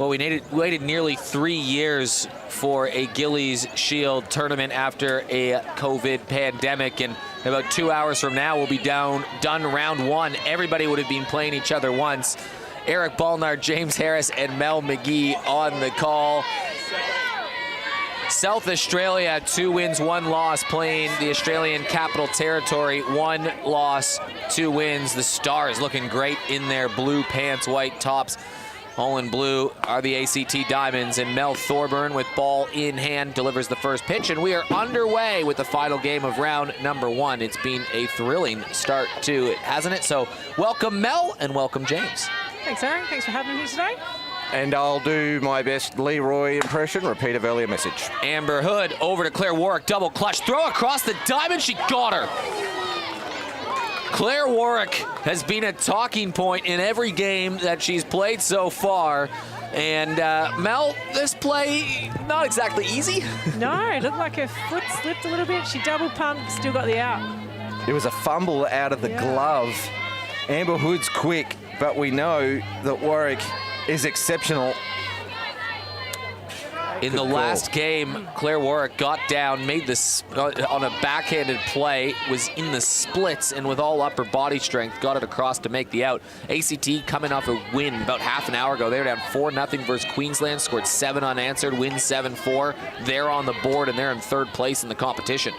Well, we waited nearly 3 years for a Gillies Shield tournament after a COVID pandemic, and about 2 hours from now we'll be done round one. Everybody would have been playing each other once. Eric Balnard, James Harris, and Mel McGee on the call. South Australia, 2 wins, 1 loss, playing the Australian Capital Territory. 1 loss, 2 wins. The Stars looking great in their blue pants, white tops. All in blue are the ACT Diamonds, and Mel Thorburn with ball in hand delivers the first pitch, and we are underway with the final game of round number 1. It's been a thrilling start to it, hasn't it? So welcome Mel and welcome James. Thanks, Aaron. Thanks for having me today. And I'll do my best Leroy impression, repeat of earlier message. Amber Hood over to Claire Warwick, double clutch, throw across the diamond, she got her. Claire Warwick has been a talking point in every game that she's played so far. And Mel, this play, not exactly easy. No, it looked like her foot slipped a little bit. She double pumped, still got the out. It was a fumble out of the glove. Amber Hood's quick, but we know that Warwick is exceptional. In the last game, Claire Warwick got down, made this on a backhanded play, was in the splits, and with all upper body strength, got it across to make the out. ACT coming off a win about half an hour ago. They were down 4-0 versus Queensland, scored 7 unanswered, win 7-4. They're on the board, and they're in 3rd place in the competition.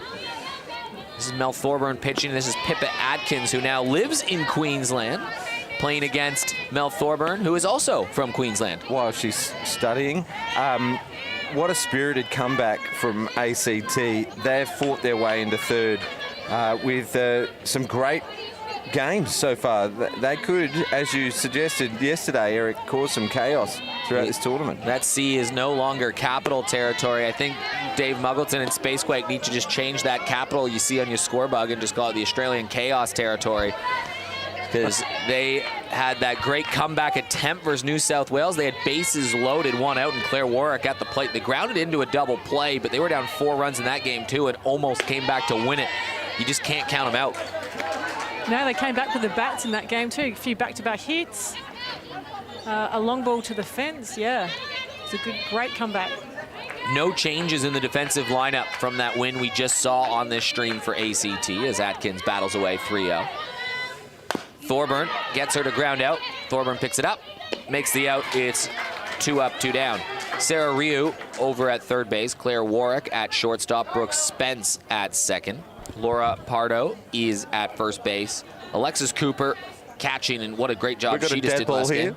This is Mel Thorburn pitching. This is Pippa Atkins, who now lives in Queensland, playing against Mel Thorburn, who is also from Queensland. While she's studying. What a spirited comeback from ACT. They've fought their way into 3rd with some great games so far. They could, as you suggested yesterday, Eric, cause some chaos throughout this tournament. That C is no longer Capital Territory. I think Dave Muggleton and Spacequake need to just change that capital you see on your scorebug and just call it the Australian Chaos Territory, because they had that great comeback attempt versus New South Wales. They had bases loaded, 1 out, and Claire Warwick at the plate. They grounded into a double play, but they were down 4 runs in that game too and almost came back to win it. You just can't count them out. No, they came back with the bats in that game too. A few back-to-back hits, a long ball to the fence. Yeah, it's a great comeback. No changes in the defensive lineup from that win we just saw on this stream for ACT as Atkins battles away 3-0. Thorburn gets her to ground out. Thorburn picks it up, makes the out. It's 2 up, 2 down. Sarah Ryu over at 3rd base. Claire Warwick at shortstop. Brooke Spence at 2nd. Laura Pardo is at 1st base. Alexis Cooper catching, and what a great job she just did last game.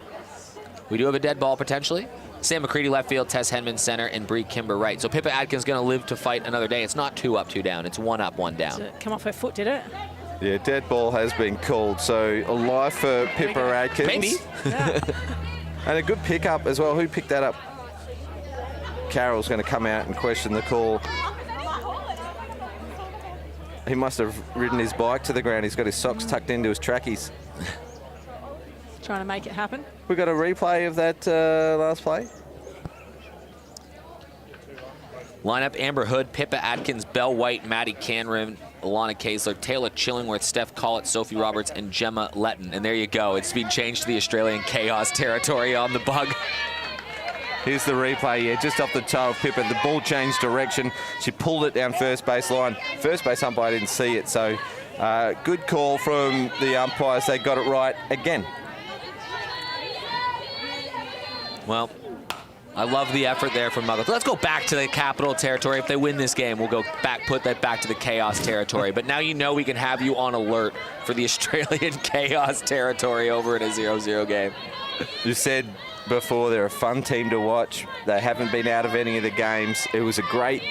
We do have a dead ball potentially. Sam McCready left field, Tess Henman center, and Bree Kimber right. So Pippa Atkins going to live to fight another day. It's not 2 up, 2 down. It's 1 up, 1 down. Did it come off her foot, did it? Yeah, dead ball has been called, so a life for Pippa Atkins. Maybe. Yeah. And a good pickup as well. Who picked that up? Carroll's going to come out and question the call. He must have ridden his bike to the ground. He's got his socks tucked into his trackies. Trying to make it happen. We got a replay of that last play. Lineup: Amber Hood, Pippa Atkins, Belle White, Maddie Canron, Alana Kaesler, Taylor Chillingworth, Steph Collett, Sophie Roberts, and Gemma Letton. And there you go. It's been changed to the Australian Chaos Territory on the bug. Here's the replay, yeah, just off the toe of Pippa. The ball changed direction. She pulled it down 1st base line. 1st base umpire didn't see it, so good call from the umpires. They got it right again. Well, I love the effort there from Muggle. Let's go back to the Capital Territory. If they win this game, we'll go back, put that back to the Chaos Territory. But now you know we can have you on alert for the Australian Chaos Territory over in a 0-0 game. You said before they're a fun team to watch. They haven't been out of any of the games. It was a great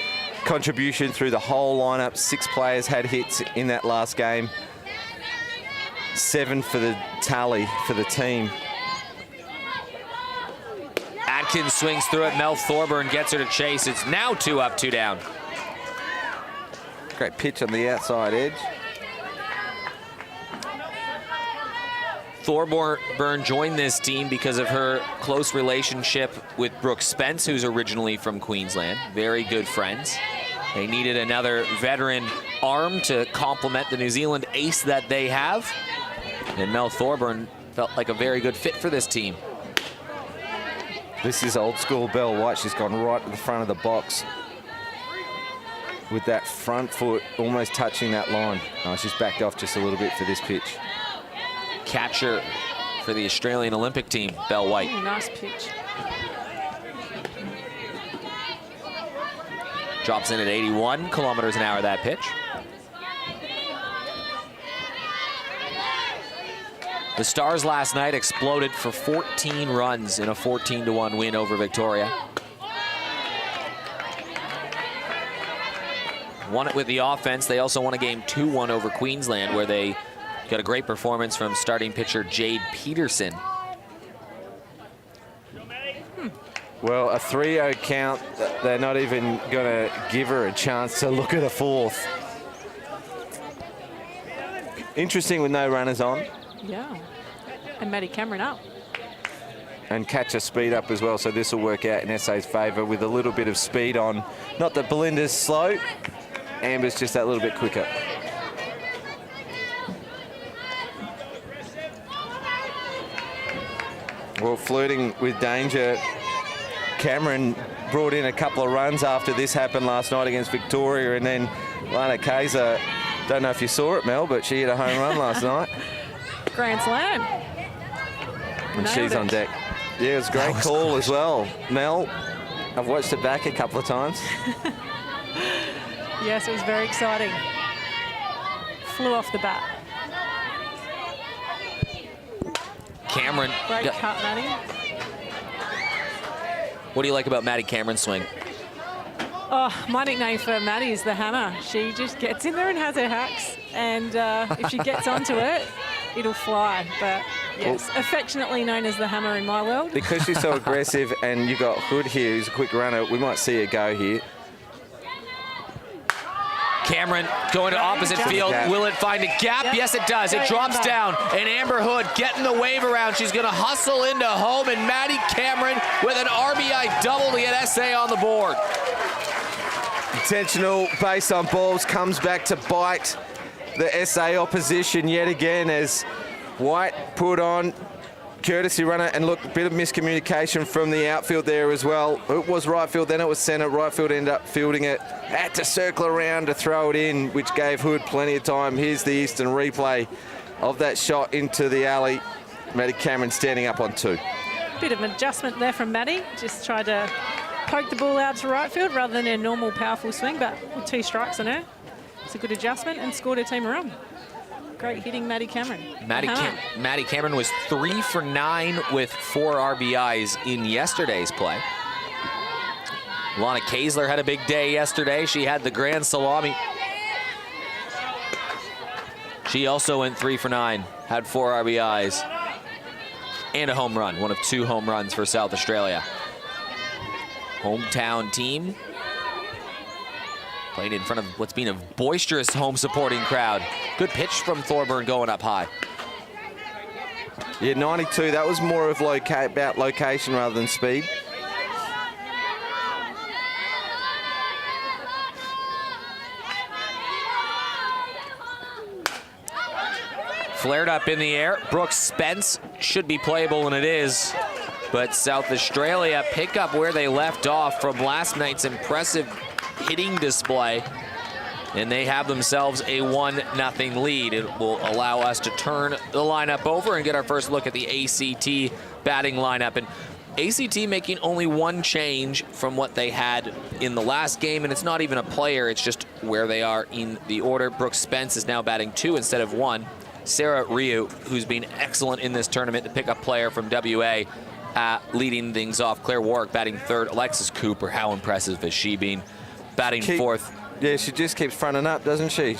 contribution through the whole lineup. 6 players had hits in that last game. 7 for the tally for the team. Atkins swings through it. Mel Thorburn gets her to chase. It's now 2 up, 2 down. Great pitch on the outside edge. Thorburn joined this team because of her close relationship with Brooke Spence, who's originally from Queensland. Very good friends. They needed another veteran arm to complement the New Zealand ace that they have. And Mel Thorburn felt like a very good fit for this team. This is old school Belle White. She's gone right to the front of the box with that front foot almost touching that line. Oh, she's backed off just a little bit for this pitch. Catcher for the Australian Olympic team, Belle White. Ooh, nice pitch. Drops in at 81 kilometers an hour, that pitch. The Stars last night exploded for 14 runs in a 14-1 win over Victoria. Won it with the offense. They also won a game 2-1 over Queensland, where they got a great performance from starting pitcher Jade Peterson. Well, a 3-0 count. They're not even going to give her a chance to look at a fourth. Interesting with no runners on. Yeah. And Maddie Cameron up. And catch a speed up as well, so this will work out in SA's favour with a little bit of speed on. Not that Belinda's slow, Amber's just that little bit quicker. Well, flirting with danger. Cameron brought in a couple of runs after this happened last night against Victoria, and then Lana Kaiser, don't know if you saw it, Mel, but she hit a home run last night. Grand slam. And she's on deck. Yeah, it was a great call as well. Mel, I've watched it back a couple of times. Yes, it was very exciting. Flew off the bat. Cameron. Great cut, Maddie. What do you like about Maddie Cameron's swing? Oh, my nickname for Maddie is the hammer. She just gets in there and has her hacks. And if she gets onto it, it'll fly. But yes, well, affectionately known as the hammer in my world. Because she's so aggressive, and you've got Hood here, who's a quick runner, we might see her go here. Cameron going to opposite field. Will it find a gap? Yep. Yes, it does. It drops down. And Amber Hood getting the wave around. She's going to hustle into home. And Maddie Cameron with an RBI double to get SA on the board. Intentional base on balls comes back to bite the SA opposition yet again as White put on courtesy runner, and look, a bit of miscommunication from the outfield there as well. It was right field, then it was centre. Right field ended up fielding it. Had to circle around to throw it in, which gave Hood plenty of time. Here's the Eastern replay of that shot into the alley. Maddie Cameron standing up on 2. Bit of an adjustment there from Maddie. Just tried to poke the ball out to right field rather than a normal powerful swing, but with 2 strikes on her. It's a good adjustment and scored her team a run. Great hitting, Maddie Cameron. Maddie Cameron was 3 for 9 with 4 RBIs in yesterday's play. Lana Kaisler had a big day yesterday. She had the grand salami. She also went 3 for 9, had 4 RBIs and a home run, one of 2 home runs for South Australia. Hometown team played in front of what's been a boisterous home supporting crowd. Good pitch from Thorburn going up high. Yeah, 92, that was more of about location rather than speed. Flared up in the air. Brooks Spence should be playable, and it is. But South Australia pick up where they left off from last night's impressive hitting display, and they have themselves a 1-0 lead. It will allow us to turn the lineup over and get our first look at the ACT batting lineup. And ACT making only 1 change from what they had in the last game, and it's not even a player, it's just where they are in the order. Brooks Spence is now batting 2 instead of 1. Sarah Ryu, who's been excellent in this tournament, the pickup player from WA, leading things off. Claire Warwick batting 3rd. Alexis Cooper, how impressive has she been? Batting 4th. Yeah, she just keeps fronting up, doesn't she?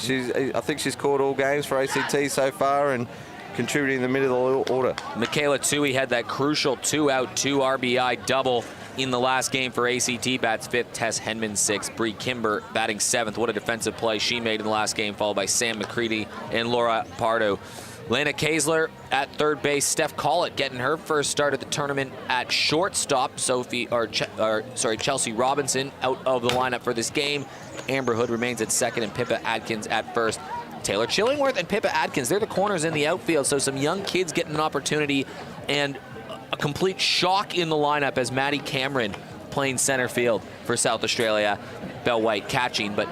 I think she's caught all games for ACT so far and contributing in the middle of the order. Michaela Tui had that crucial 2-out, 2 RBI double in the last game for ACT. Bats 5th, Tess Henman 6th, Bree Kimber batting 7th. What a defensive play she made in the last game, followed by Sam McCready and Laura Pardo. Lana Kaisler at 3rd base. Steph Collett getting her first start at the tournament at shortstop. Chelsea Robinson out of the lineup for this game. Amber Hood remains at 2nd, and Pippa Adkins at 1st. Taylor Chillingworth and Pippa Adkins, they're the corners in the outfield, so some young kids getting an opportunity, and a complete shock in the lineup as Maddie Cameron playing center field for South Australia. Belle White catching, but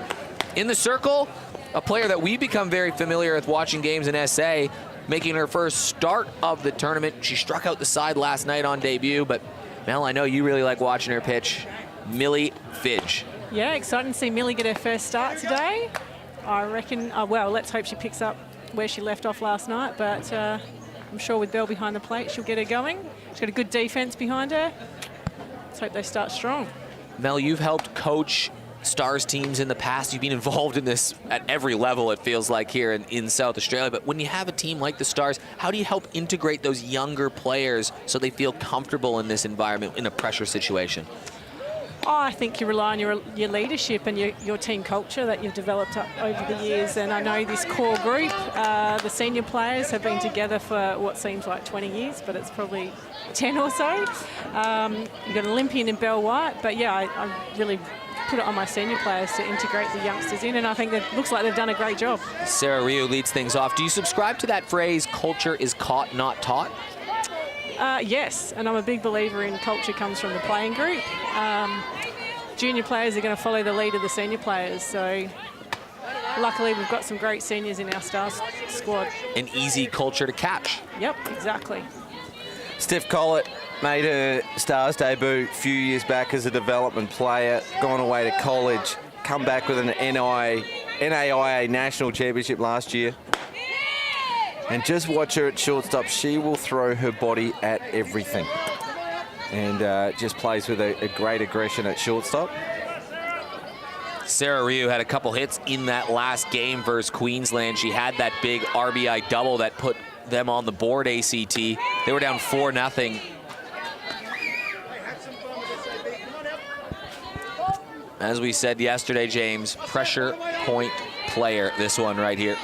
in the circle, a player that we've become very familiar with watching games in SA, making her first start of the tournament. She struck out the side last night on debut, but Mel, I know you really like watching her pitch. Millie Fidge. Yeah, exciting to see Millie get her first start today. I reckon, well, let's hope she picks up where she left off last night, but I'm sure with Belle behind the plate, she'll get her going. She's got a good defense behind her. Let's hope they start strong. Mel, you've helped coach Stars teams in the past. You've been involved in this at every level, it feels like, here in South Australia. But when you have a team like the Stars, how do you help integrate those younger players so they feel comfortable in this environment in a pressure situation? Oh, I think you rely on your leadership and your team culture that you've developed up over the years. And I know this core group, the senior players, have been together for what seems like 20 years, but it's probably 10 or so. You've got Olympian and Belle White, but yeah, I really put it on my senior players to integrate the youngsters in, and I think that looks like they've done a great job. Sarah Ryu leads things off. Do you subscribe to that phrase, culture is caught, not taught? Yes, and I'm a big believer in culture comes from the playing group. Junior players are going to follow the lead of the senior players, so luckily we've got some great seniors in our Stars squad. An easy culture to catch. Yep, exactly. Steph Collett made her Stars debut a few years back as a development player, gone away to college, come back with an NAIA National Championship last year. And just watch her at shortstop. She will throw her body at everything. And just plays with a great aggression at shortstop. Sarah Ryu had a couple hits in that last game versus Queensland. She had that big RBI double that put them on the board, ACT. They were down 4-0. As we said yesterday, James, pressure point player, this one right here.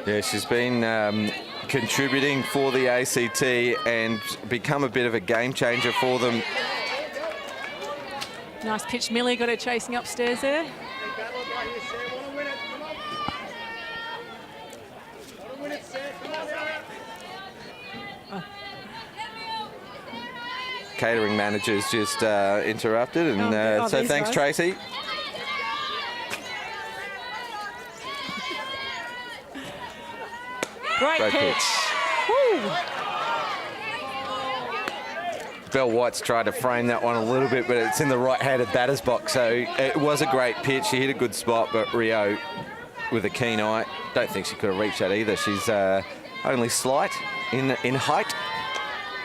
Yeah, she's been contributing for the ACT and become a bit of a game changer for them. Nice pitch, Millie got her chasing upstairs there. Catering manager's just interrupted, and so thanks, right. Tracy. Great pitch. Woo. Belle White's tried to frame that one a little bit, but it's in the right-handed batter's box, so it was a great pitch. She hit a good spot, but Rio, with a keen eye, don't think she could have reached that either. She's only slight in height.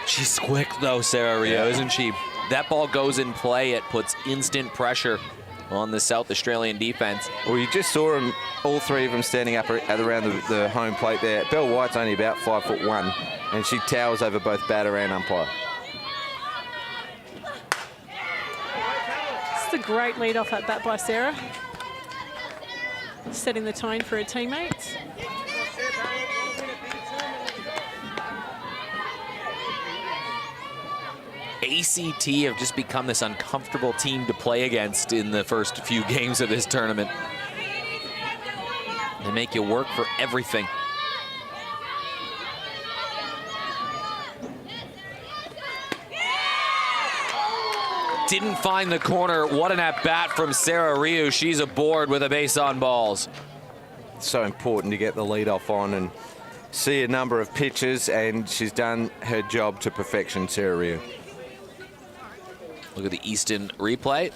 She's quick, though, Sarah Rio, isn't she? That ball goes in play. It puts instant pressure on the South Australian defense. Well, you just saw them, all three of them standing up around the home plate there. Belle White's only about 5'1", and she towers over both batter and umpire. This is a great lead off at bat by Sarah. Setting the tone for her teammates. ACT have just become this uncomfortable team to play against in the first few games of this tournament. They make you work for everything. Didn't find the corner. What an at-bat from Sarah Ryu. She's aboard with a base on balls. So important to get the lead off on and see a number of pitches, and she's done her job to perfection, Sarah Ryu. Look at the Easton replay.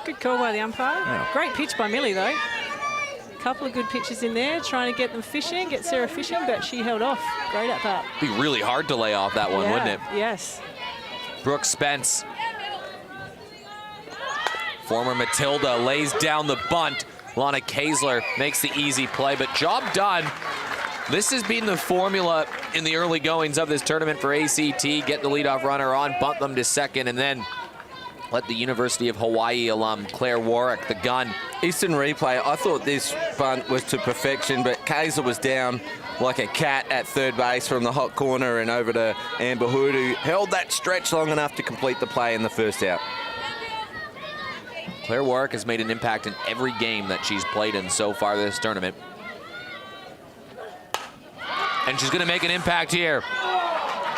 Good call by the umpire. Yeah. Great pitch by Millie, though. A couple of good pitches in there, trying to get them fishing, get Sarah fishing, but she held off. Great at that. Be really hard to lay off that one, Yeah, wouldn't it? Yes. Brooke Spence. Former Matilda lays down the bunt. Lana Kaesler makes the easy play, but job done. This has been the formula in the early goings of this tournament for ACT. Get the leadoff runner on, bunt them to second, and then let the University of Hawaii alum Claire Warwick, the gun. Eastern replay, I thought this bunt was to perfection, but Kaesler was down like a cat at third base from the hot corner and over to Amber Hood, who held that stretch long enough to complete the play in the first out. Claire Warwick has made an impact in every game that she's played in so far this tournament. And she's going to make an impact here.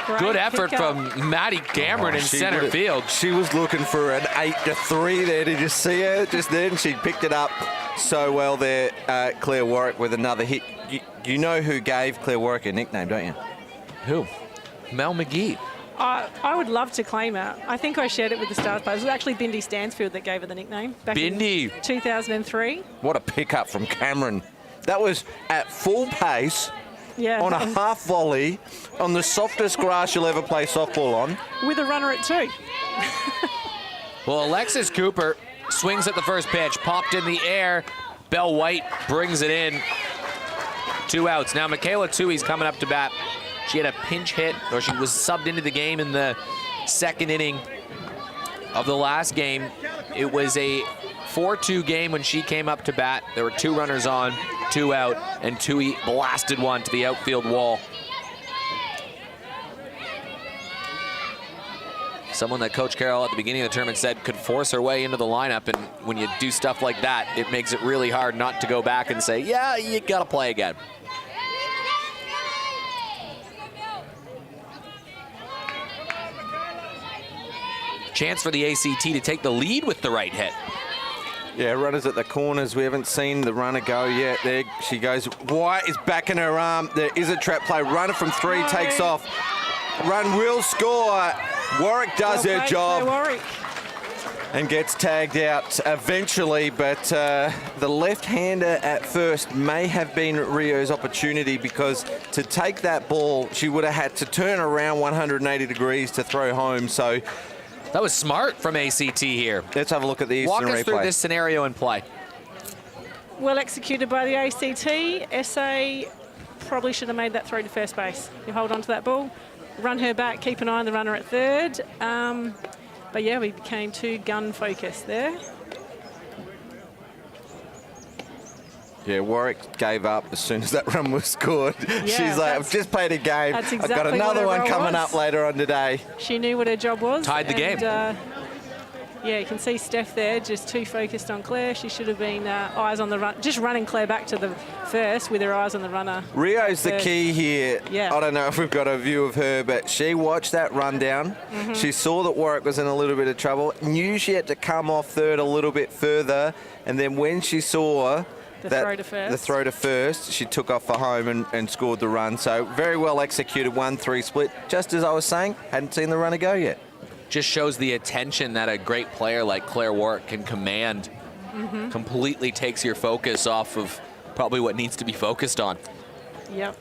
Great Good effort pickup. from Maddie Cameron in She center would've- field. She was looking for an 8-3 there. Did you see her just then? She picked it up so well there, Claire Warwick, with another hit. You know who gave Claire Warwick a nickname, don't you? Who? Mel McGee. I would love to claim it. I think I shared it with the Stars players. It was actually Bindi Stansfield that gave her the nickname back Bindi. in 2003. What a pickup from Cameron. That was at full pace Yeah. on a half volley on the softest grass you'll ever play softball on. With a runner at 2. Well, Alexis Cooper swings at the first pitch, popped in the air. Belle White brings it in. 2 outs. Now Michaela Tui's coming up to bat. She had a pinch hit, or she was subbed into the game in the second inning of the last game. It was a 4-2 game when she came up to bat. There were 2 runners on, 2 out, and Tui blasted one to the outfield wall. Someone that Coach Carroll at the beginning of the tournament said could force her way into the lineup, and when you do stuff like that, it makes it really hard not to go back and say, yeah, you gotta play again. Chance for the ACT to take the lead with the right hit. Yeah, runners at the corners. We haven't seen the runner go yet. There she goes. White is back in her arm. There is a trap play. Runner from 3 takes off. Run will score. Warwick does her job Warwick. and gets tagged out eventually, but the left-hander at first may have been Rio's opportunity, because to take that ball, she would have had to turn around 180 degrees to throw home. So That was smart from ACT here. let's have a look at the Walk instant us through replay. this scenario in play. Well executed by the ACT. SA probably should have made that throw to first base. You hold on to that ball, run her back, keep an eye on the runner at third. But yeah, we became too gun focused there. Yeah, Warwick gave up as soon as that run was scored. She's like, I've that's- just played a game. that's I've got exactly another what her one role coming was. up later on today. She knew what her job was. Tied the game. Yeah, you can see Steph there, just too focused on Claire. She should have been eyes on the run, just running Claire back to the first with her eyes on the runner. Rio's the Third. key here. Yeah. I don't know if we've got a view of her, but she watched that run down. Mm-hmm. She saw that Warwick was in a little bit of trouble, knew she had to come off third a little bit further, and then when she saw The that throw to first. the throw to first, she took off for home and scored the run. So very well executed 1-3 split. Just as I was saying, hadn't seen the runner go yet. Just shows the attention that a great player like Claire Warwick can command. Completely takes your focus off of probably what needs to be focused on. Yep.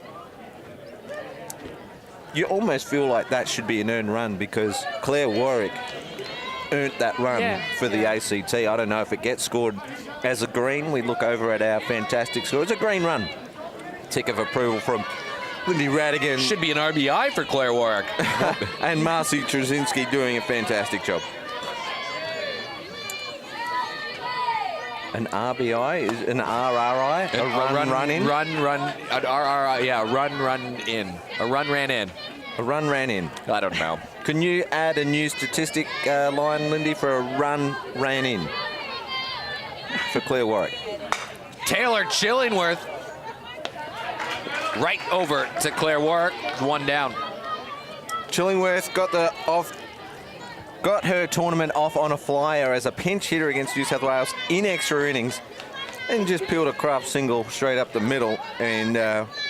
You almost feel like that should be an earned run, because Claire Warwick earned that run for the ACT. I don't know if it gets scored as a green. We look over at our fantastic score. It's a green run. Tick of approval from Lindy Radigan Should be an RBI for Claire Warwick. and Marcy Trzynski doing a fantastic job. An RBI is an RRI, a run in. Run, an RRI, yeah, run in. A run ran in. A run ran in. I don't know. Can you add a new statistic line, Lindy, for a run ran in for Claire Warwick? Taylor Chillingworth right over to Claire Warwick, 1 down. Chillingworth got her tournament off on a flyer as a pinch hitter against New South Wales in extra innings, and just peeled a craft single straight up the middle, and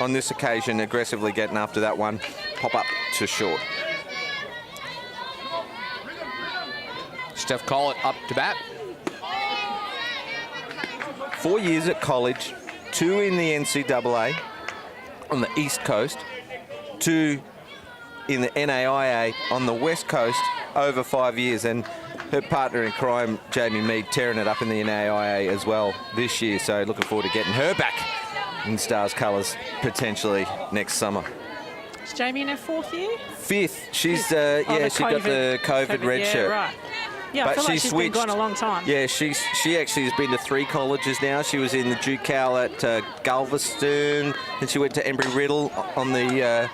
on this occasion aggressively getting after that one, pop up to short. Steph Collett up to bat. 4 years at college, 2 in the NCAA on the East Coast, 2 in the NAIA on the West Coast over 5 years, and her partner in crime, Jamie Mead, tearing it up in the NAIA as well this year. So looking forward to getting her back in Stars colours potentially next summer. Is Jamie in her 4th year? 5th, she's Oh, yeah, the she got the COVID red yeah, shirt. Right. Yeah, I But feel like she she's switched. been gone a long time. Yeah, she actually has been to 3 colleges now. She was in the Duke Cal at Galveston, and she went to Embry-Riddle on the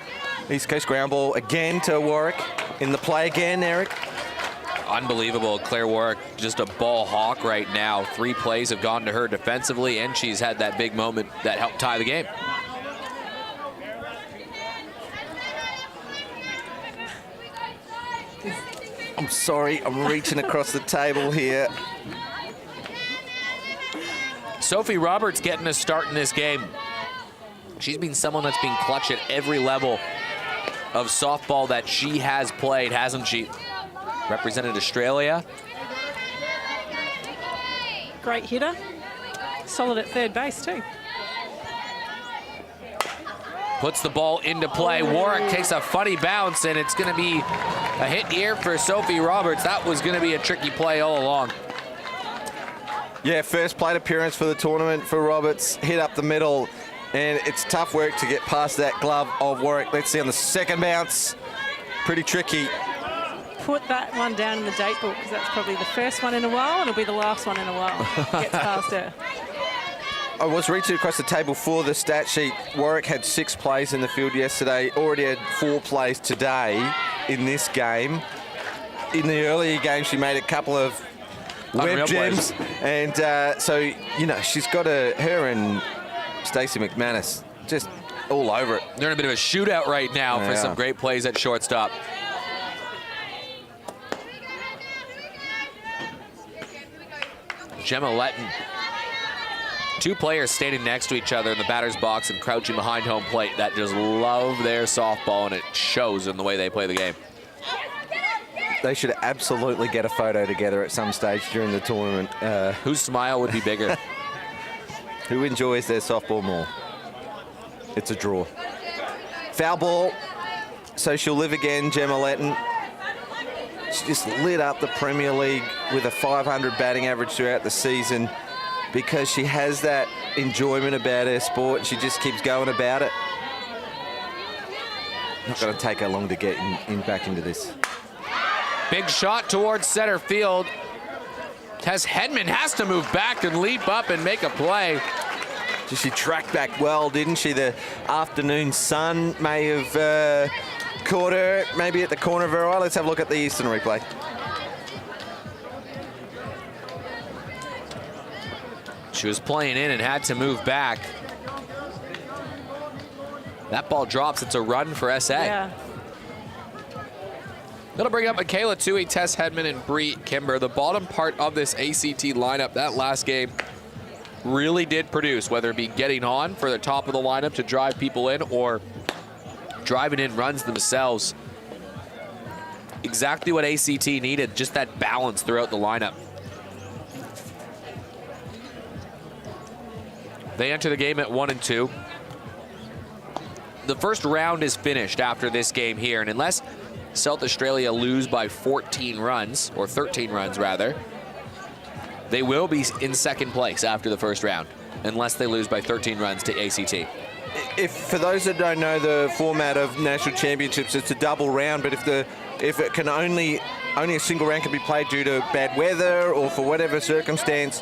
East Coast ground ball again to Warwick. In the play again, Eric. Unbelievable. Claire Warwick, just a ball hawk right now. 3 plays have gone to her defensively, and she's had that big moment that helped tie the game. I'm sorry, I'm reaching across the table here. Sophie Roberts getting a start in this game. She's been someone that's been clutch at every level of softball that she has played, hasn't she? Represented Australia. Great hitter. Solid at third base too. Puts the ball into play. Warwick takes a funny bounce, and it's going to be a hit here for Sophie Roberts. That was going to be a tricky play all along. Yeah, first plate appearance for the tournament for Roberts. Hit up the middle, and it's tough work to get past that glove of Warwick. Let's see on the second bounce. Pretty tricky. Put that one down in the date book, because that's probably the first one in a while, and it'll be the last one in a while. Gets past her. I was reaching across the table for the stat sheet. Warwick had 6 plays in the field yesterday, already had 4 plays today in this game. In the earlier game, she made a couple of web gems, and so, you know, she's got her and Stacey McManus just all over it. They're in a bit of a shootout right now for some great plays at shortstop. Gemma Letton. 2 players standing next to each other in the batter's box and crouching behind home plate that just love their softball, and it shows in the way they play the game. They should absolutely get a photo together at some stage during the tournament. Whose smile would be bigger? Who enjoys their softball more? It's a draw. Foul ball, so she'll live again, Gemma Letton. She just lit up the Premier League with a 500 batting average throughout the season, because she has that enjoyment about her sport. She just keeps going about it. Not going to take her long to get back into this. Big shot towards center field. Tess Hedman has to move back and leap up and make a play. She tracked back well, didn't she? The afternoon sun may have caught her maybe at the corner of her eye. Let's have a look at the Eastern replay. She was playing in and had to move back. That ball drops. It's a run for SA. Yeah. That'll bring up Michaela Tui, Tess Hedman, and Bree Kimber. The bottom part of this ACT lineup, that last game, really did produce, whether it be getting on for the top of the lineup to drive people in or driving in runs themselves. Exactly what ACT needed, just that balance throughout the lineup. They enter the game at 1-2. The first round is finished after this game here, and unless South Australia lose by 14 runs, or 13 runs rather, they will be in second place after the first round, unless they lose by 13 runs to ACT. If for those that don't know the format of national championships, it's a double round, but if it can only a single round can be played due to bad weather or for whatever circumstance,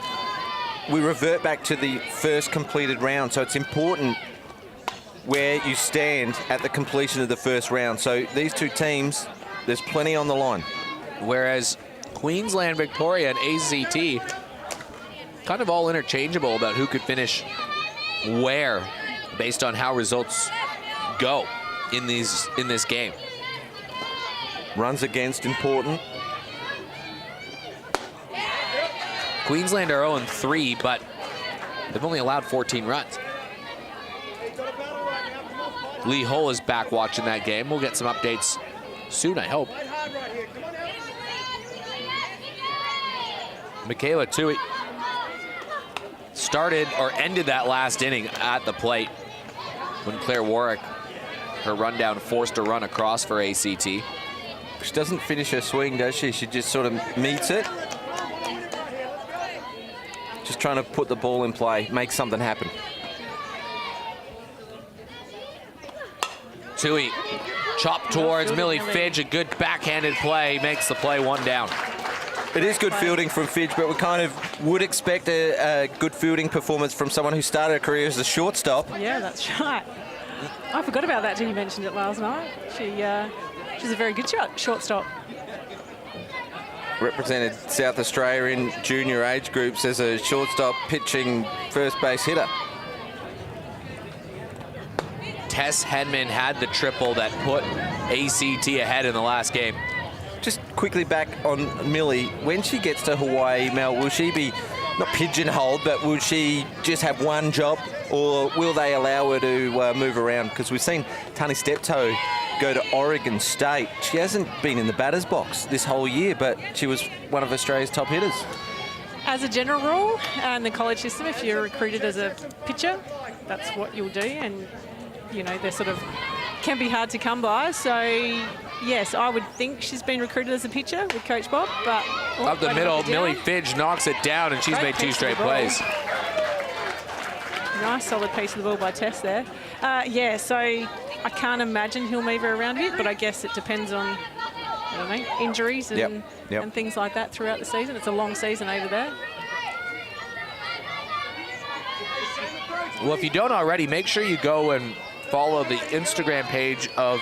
we revert back to the first completed round. So it's important where you stand at the completion of the first round. So these two teams, there's plenty on the line. Whereas Queensland, Victoria, and ACT kind of all interchangeable about who could finish where based on how results go in this game. Runs against important. Queensland are 0-3, but they've only allowed 14 runs. Lee Hull is back watching that game. We'll get some updates soon, I hope. Michaela Tui started or ended that last inning at the plate when Claire Warwick, her rundown, forced a run across for ACT. She doesn't finish her swing, does she? She just sort of meets it. Just trying to put the ball in play, make something happen. Tui chopped towards Millie Fidge. A good backhanded play makes the play 1 down. It is good fielding from Fidge, but we kind of would expect a good fielding performance from someone who started her career as a shortstop. Yeah, that's right. I forgot about that till you mentioned it last night. She's a very good shortstop. Represented South Australia in junior age groups as a shortstop pitching first base hitter. Tess Hedman had the triple that put ACT ahead in the last game. just quickly back on Millie. When she gets to Hawaii, Mel, will she be not pigeonholed, but will she just have one job, or will they allow her to move around? Because we've seen Tani Steptoe go to Oregon State. She hasn't been in the batter's box this whole year, but she was one of Australia's top hitters. As a general rule, in the college system, if you're recruited as a pitcher, that's what you'll do, and you know they're sort of can be hard to come by. So yes, I would think she's been recruited as a pitcher with Coach Bob, but up the middle, Millie Fidge knocks it down, and she's made 2 straight plays. Nice solid piece of the ball by Tess there. Yeah, so I can't imagine he'll move her around a bit, but I guess it depends on, I don't know, injuries and, and things like that throughout the season. It's a long season over there. Well, if you don't already, make sure you go and follow the Instagram page of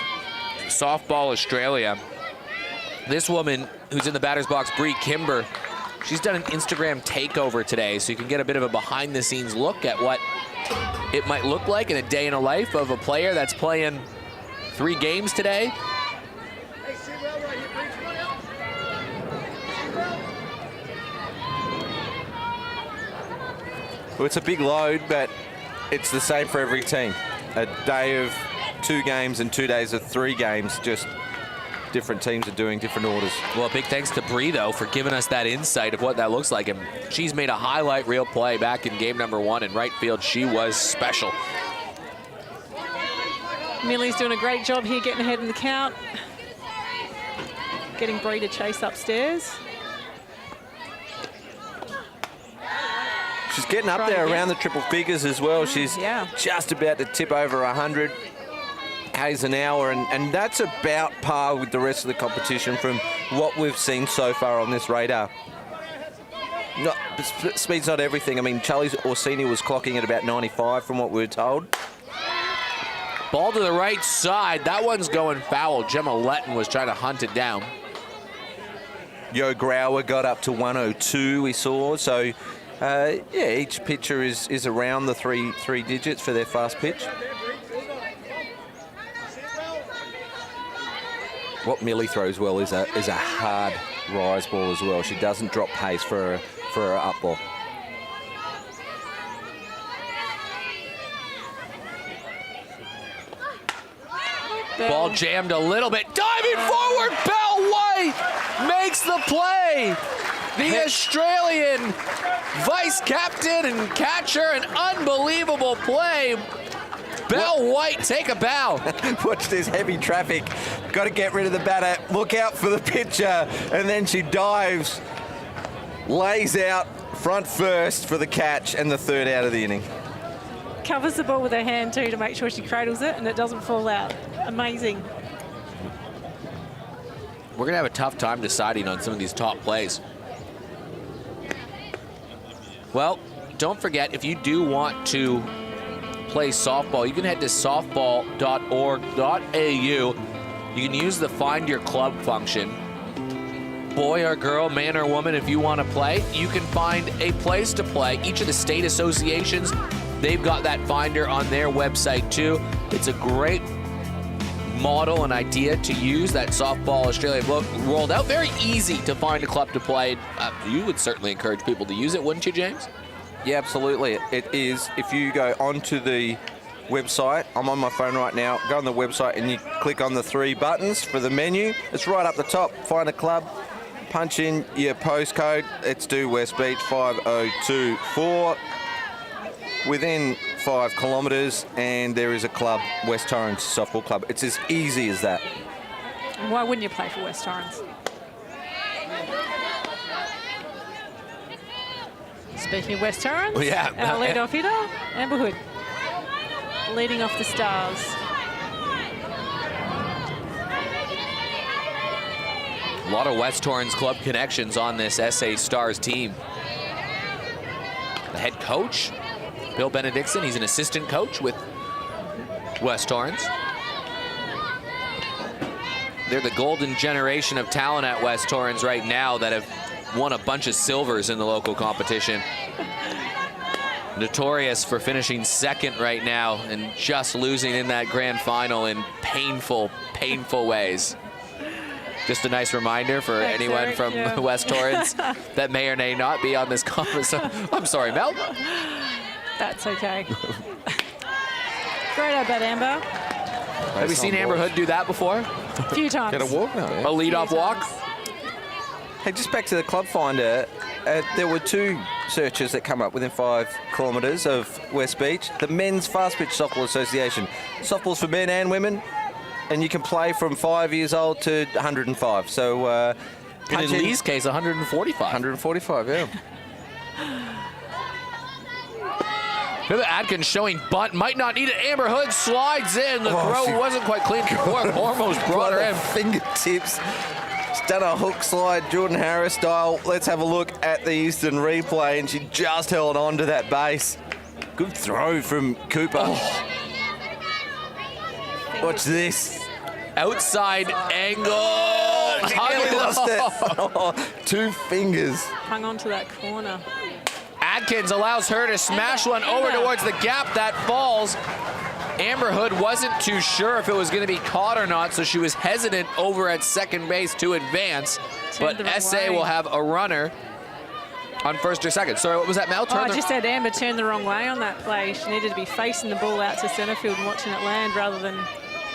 Softball Australia. This woman who's in the batter's box, Bree Kimber, she's done an Instagram takeover today, so you can get a bit of a behind-the-scenes look at what it might look like in a day in a life of a player that's playing 3 games today. Well, it's a big load, but it's the same for every team. A day of 2 games and 2 days of 3 games, just different teams are doing different orders. Well, big thanks to Bree, though, for giving us that insight of what that looks like. And she's made a highlight reel play back in game number 1 in right field. She was special. Millie's doing a great job here getting ahead in the count. Getting Bree to chase upstairs. She's getting up there around the triple figures as well. She's just about to tip over 100 K's an hour, and that's about par with the rest of the competition from what we've seen so far on this radar. Speed's not everything. I mean, Charlie Orsini was clocking at about 95 from what we were told. Ball to the right side. That one's going foul. Gemma Letton was trying to hunt it down. Yo Grauer got up to 102, we saw. So, yeah, each pitcher is around the three digits for their fast pitch. What Millie throws well is a hard rise ball as well. She doesn't drop pace for her up ball. Ball jammed a little bit. Diving forward, Belle White makes the play. The Australian vice captain and catcher, an unbelievable play. Belle White, take a bow. Watch this heavy traffic. Got to get rid of the batter. Look out for the pitcher. And then she dives, lays out front first for the catch and the 3rd out of the inning. Covers the ball with her hand too to make sure she cradles it and it doesn't fall out. Amazing. We're going to have a tough time deciding on some of these top plays. Well, don't forget, if you do want to play softball, you can head to softball.org.au. You can use the Find Your Club function. Boy or girl, man or woman, if you want to play, you can find a place to play. Each of the state associations, they've got that finder on their website too. It's a great model and idea to use that Softball Australia rolled out. Very easy to find a club to play. You would certainly encourage people to use it, wouldn't you, James? Yeah, absolutely. It is. If you go onto the website, I'm on my phone right now, go on the website and you click on the 3 buttons for the menu. It's right up the top. Find a club, punch in your postcode. It's due West Beach 5024. Within 5 kilometres, and there is a club, West Torrens Softball Club. It's as easy as that. Why wouldn't you play for West Torrens? Speaking of West Torrens, our lead-off hitter, Amber Hood, leading off the Stars. A lot of West Torrens club connections on this SA Stars team. The head coach, Bill Benedictson, he's an assistant coach with West Torrens. They're the golden generation of talent at West Torrens right now that have won a bunch of silvers in the local competition. Notorious for finishing 2nd right now and just losing in that grand final in painful, painful ways. Just a nice reminder for Thanks, anyone Eric, from yeah. West Torrens that may or may not be on this conference. I'm sorry, Mel. That's okay. Great at bat, Amber. Have we seen Amber Hood do that before? A few times. Get a walk now. A Yeah. lead-off walk? Hey, just back to the club finder. There were 2 searches that come up within 5 kilometres of West Beach. The Men's Fast Pitch Softball Association. Softballs for men and women. And you can play from 5 years old to 105. So In Lee's case, 145. 145, yeah. Remember Adkins showing bunt, might not need it. Amber Hood slides in. The throw wasn't quite clean. Almost brought her in. Fingertips. She's done a hook slide, Jordan Harris style. Let's have a look at the Eastern replay, and she just held on to that base. Good throw from Cooper. Watch this. Outside angle. Nearly lost it. Oh, 2 fingers. Hung on to that corner. Adkins allows her to smash one over towards the gap that falls. Amber Hood wasn't too sure if it was going to be caught or not, so she was hesitant over at second base to advance. Turned the But wrong SA way. will have a runner on first or second. Sorry, what was that, Mel? I just said Amber turned the wrong way on that play. She needed to be facing the ball out to centre field and watching it land rather than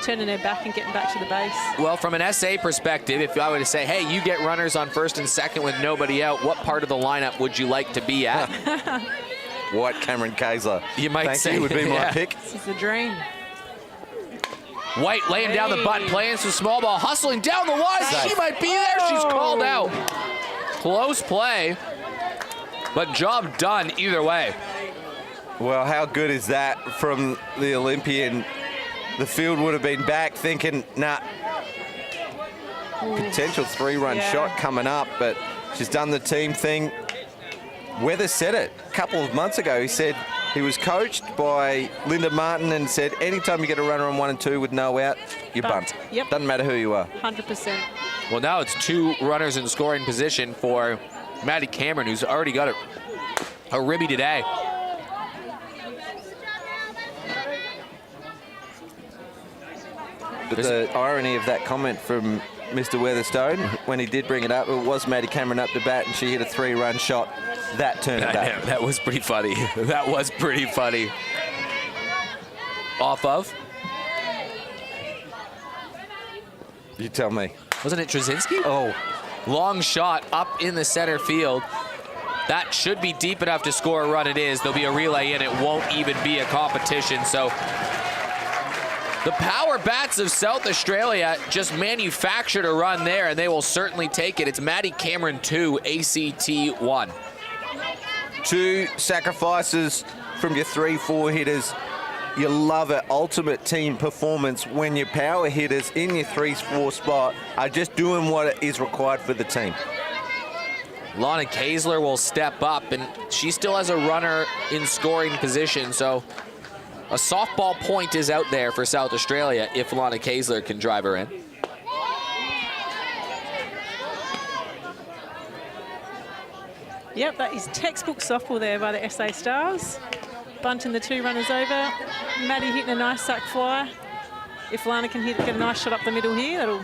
turning her back and getting back to the base. Well, from an SA perspective, if I were to say, hey, you get runners on first and second with nobody out, what part of the lineup would you like to be at? White Cameron Kayser. You might Thank say you would be my yeah. pick. This is the dream. White laying down the bunt, playing some small ball, hustling down the line. Safe. She might be there. She's called out. Close play, but job done either way. Well, how good is that from the Olympian? The field would have been back thinking, nah, potential 3-run Yeah. shot coming up, but she's done the team thing. Weather said it a couple of months ago. He said he was coached by Linda Martin and said, anytime you get a runner on 1 and 2 with no out, you bunt. Yep. Doesn't matter who you are. 100%. Well, now it's 2 runners in scoring position for Maddie Cameron, who's already got a ribby today. But the irony of that comment from Mr. Weatherstone, when he did bring it up, it was Maddie Cameron up to bat and she hit a 3-run shot. That turned it back. That was pretty funny. That was pretty funny. Off of? You tell me. Wasn't it Trzynski? Oh, Long shot up in the center field. That should be deep enough to score a run. It is. There'll be a relay in. It won't even be a competition. So the power bats of South Australia just manufactured a run there, and they will certainly take it. It's Maddie Cameron 2, ACT 1. 2 sacrifices from your 3-4 hitters. You love it. Ultimate team performance when your power hitters in your 3-4 spot are just doing what is required for the team. Lana Kaesler will step up, and she still has a runner in scoring position, so a softball point is out there for South Australia if Lana Kaesler can drive her in. Yep, that is textbook softball there by the SA Stars. Bunting the 2 runners over. Maddie hitting a nice sack fly. If Lana can get a nice shot up the middle here, that'll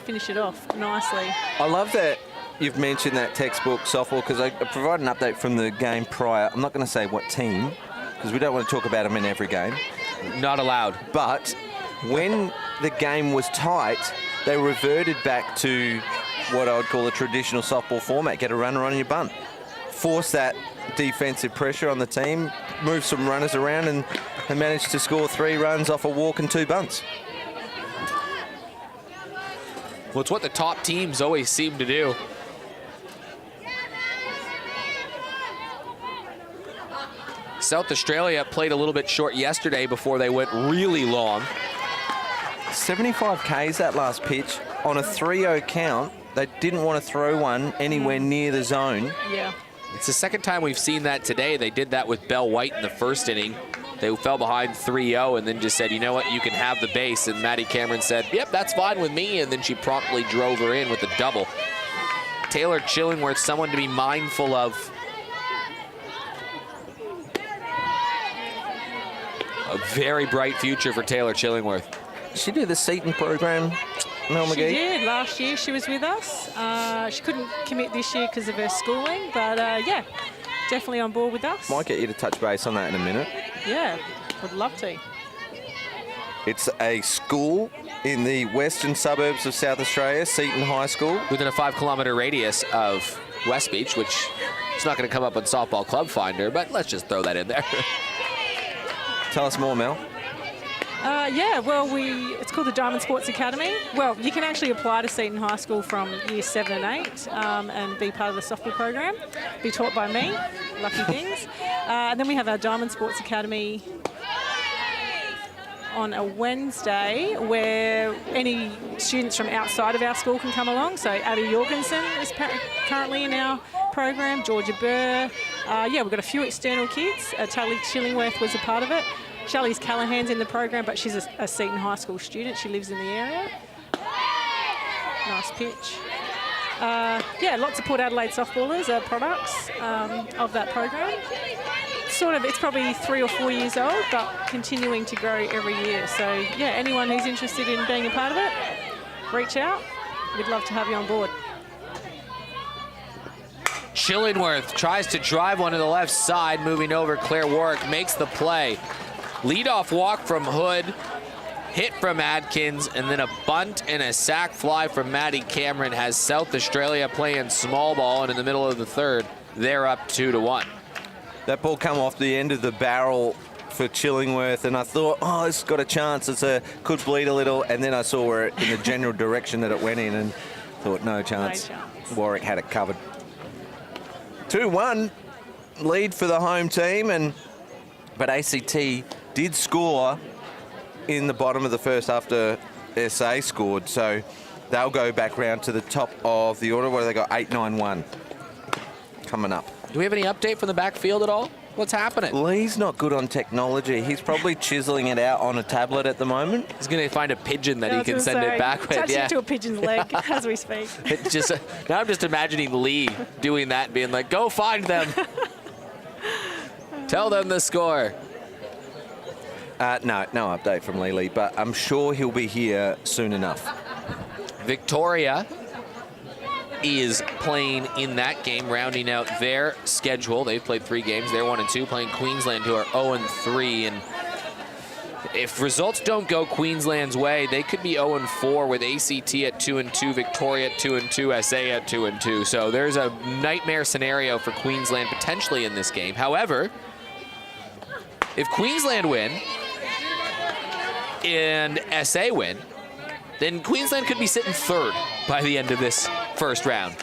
finish it off nicely. I love that you've mentioned that textbook softball because I provided an update from the game prior. I'm not going to say what team because we don't want to talk about them in every game. Not allowed. But when the game was tight, they reverted back to what I would call a traditional softball format. Get a runner on your bunt. Force that defensive pressure on the team, move some runners around, and they managed to score 3 runs off a walk and 2 bunts. Well, it's what the top teams always seem to do. South Australia played a little bit short yesterday before they went really long. 75 Ks that last pitch on a 3-0 count. They didn't want to throw one anywhere near the zone. Yeah. It's the second time we've seen that today. They did that with Belle White in the first inning. They fell behind 3-0 and then just said, you know what, you can have the base. And Maddie Cameron said, yep, that's fine with me. And then she promptly drove her in with a double. Taylor Chillingworth, someone to be mindful of. A very bright future for Taylor Chillingworth. She did the Seton program Mel She McGee? did. Last year she was with us. She couldn't commit this year because of her schooling, but yeah, definitely on board with us. Might get you to touch base on that in a minute. Yeah, would love to. It's a school in the western suburbs of South Australia, Seton High School. Within a 5-kilometre radius of West Beach, which is not going to come up on Softball Club Finder, but let's just throw that in there. Tell us more, Mel. Yeah, well, it's called the Diamond Sports Academy. Well, you can actually apply to Seton High School from year 7 and 8 and be part of the softball program, be taught by me, lucky things. And then we have our Diamond Sports Academy on a Wednesday where any students from outside of our school can come along. So Abby Jorgensen is currently in our program, Georgia Burr. Yeah, we've got a few external kids. Tally Chillingworth was a part of it. Charlize Callahan's in the program, but she's a Seton High School student. She lives in the area. Nice pitch. Yeah, lots of Port Adelaide softballers are products of that program. It's probably 3 or 4 years old, but continuing to grow every year. So yeah, anyone who's interested in being a part of it, reach out. We'd love to have you on board. Chillingworth tries to drive one to the left side, moving over. Claire Warwick makes the play. Leadoff walk from Hood, hit from Adkins, and then a bunt and a sac fly from Maddie Cameron has South Australia playing small ball, and in the middle of the third, they're up 2-1. That ball come off the end of the barrel for Chillingworth, and I thought, oh, it's got a chance. Could bleed a little, and then I saw where in the general direction that it went in, and thought, no chance. No chance. Warwick had it covered. 2-1 lead for the home team, but ACT did score in the bottom of the first after SA scored, so they'll go back round to the top of the order. What have they got? 8-9-1 coming up. Do we have any update from the backfield at all? What's happening? Lee's not good on technology. He's probably chiseling it out on a tablet at the moment. He's going to find a pigeon that he can send it back with. Touching it to a pigeon's leg as we speak. Now I'm just imagining Lee doing that, being like, go find them. Tell them the score. No update from Lee, but I'm sure he'll be here soon enough. Victoria is playing in that game, rounding out their schedule. They've played 3 games. They're 1-2, playing Queensland, who are 0-3. And if results don't go Queensland's way, they could be 0-4 with ACT at 2-2, Victoria at 2-2, SA at 2-2. So there's a nightmare scenario for Queensland potentially in this game. However, if Queensland win and SA win, then Queensland could be sitting 3rd by the end of this first round.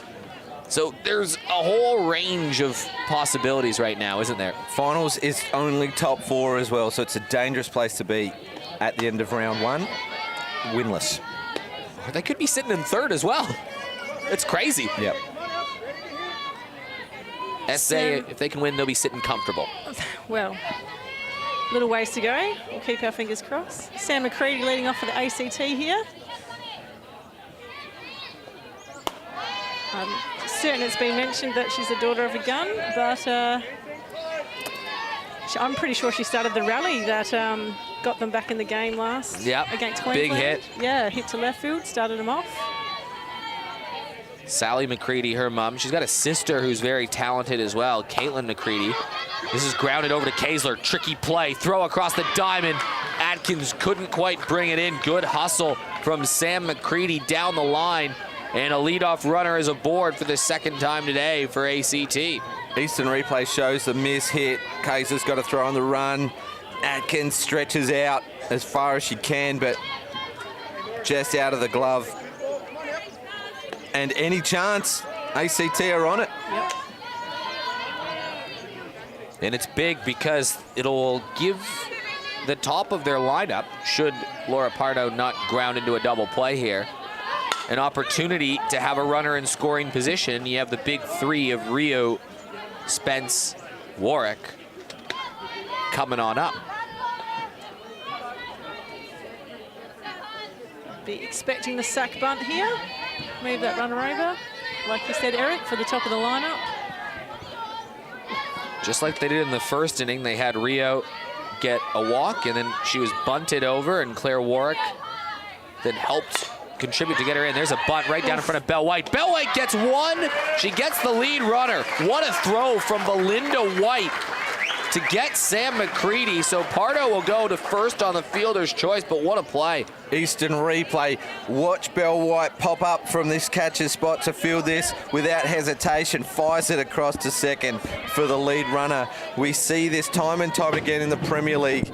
So there's a whole range of possibilities right now, isn't there? Finals is only top 4 as well, so it's a dangerous place to be at the end of round 1, winless. Or they could be sitting in 3rd as well. It's crazy. Yep. SA, if they can win, they'll be sitting comfortable. Well, little ways to go. We'll keep our fingers crossed. Sam McCready leading off for the ACT here. Certain it's been mentioned that she's the daughter of a gun, but I'm pretty sure she started the rally that got them back in the game last against Queensland. Big hit. Yeah, hit to left field, started them off. Sally McCready, her mom. She's got a sister who's very talented as well, Caitlin McCready. This is grounded over to Kaysler. Tricky play. Throw across the diamond. Atkins couldn't quite bring it in. Good hustle from Sam McCready down the line. And a leadoff runner is aboard for the 2nd time today for ACT. Eastern replay shows the miss hit. Kaysler's got to throw on the run. Atkins stretches out as far as she can, but just out of the glove. And any chance, ACT are on it. Yep. And it's big because it'll give the top of their lineup, should Laura Pardo not ground into a double play here, an opportunity to have a runner in scoring position. You have the big 3 of Rio, Spence, Warwick coming on up. Be expecting the sack bunt here. Move that runner over, like you said, Eric, for the top of the lineup. Just like they did in the first inning, they had Rio get a walk, and then she was bunted over, and Claire Warwick then helped contribute to get her in. There's a bunt right down in front of Belle White. Belle White gets one. She gets the lead runner. What a throw from Belinda White to get Sam McCready. So Pardo will go to first on the fielder's choice, but what a play. Eastern replay. Watch Belle White pop up from this catcher's spot to field this without hesitation. Fires it across to second for the lead runner. We see this time and time again in the Premier League.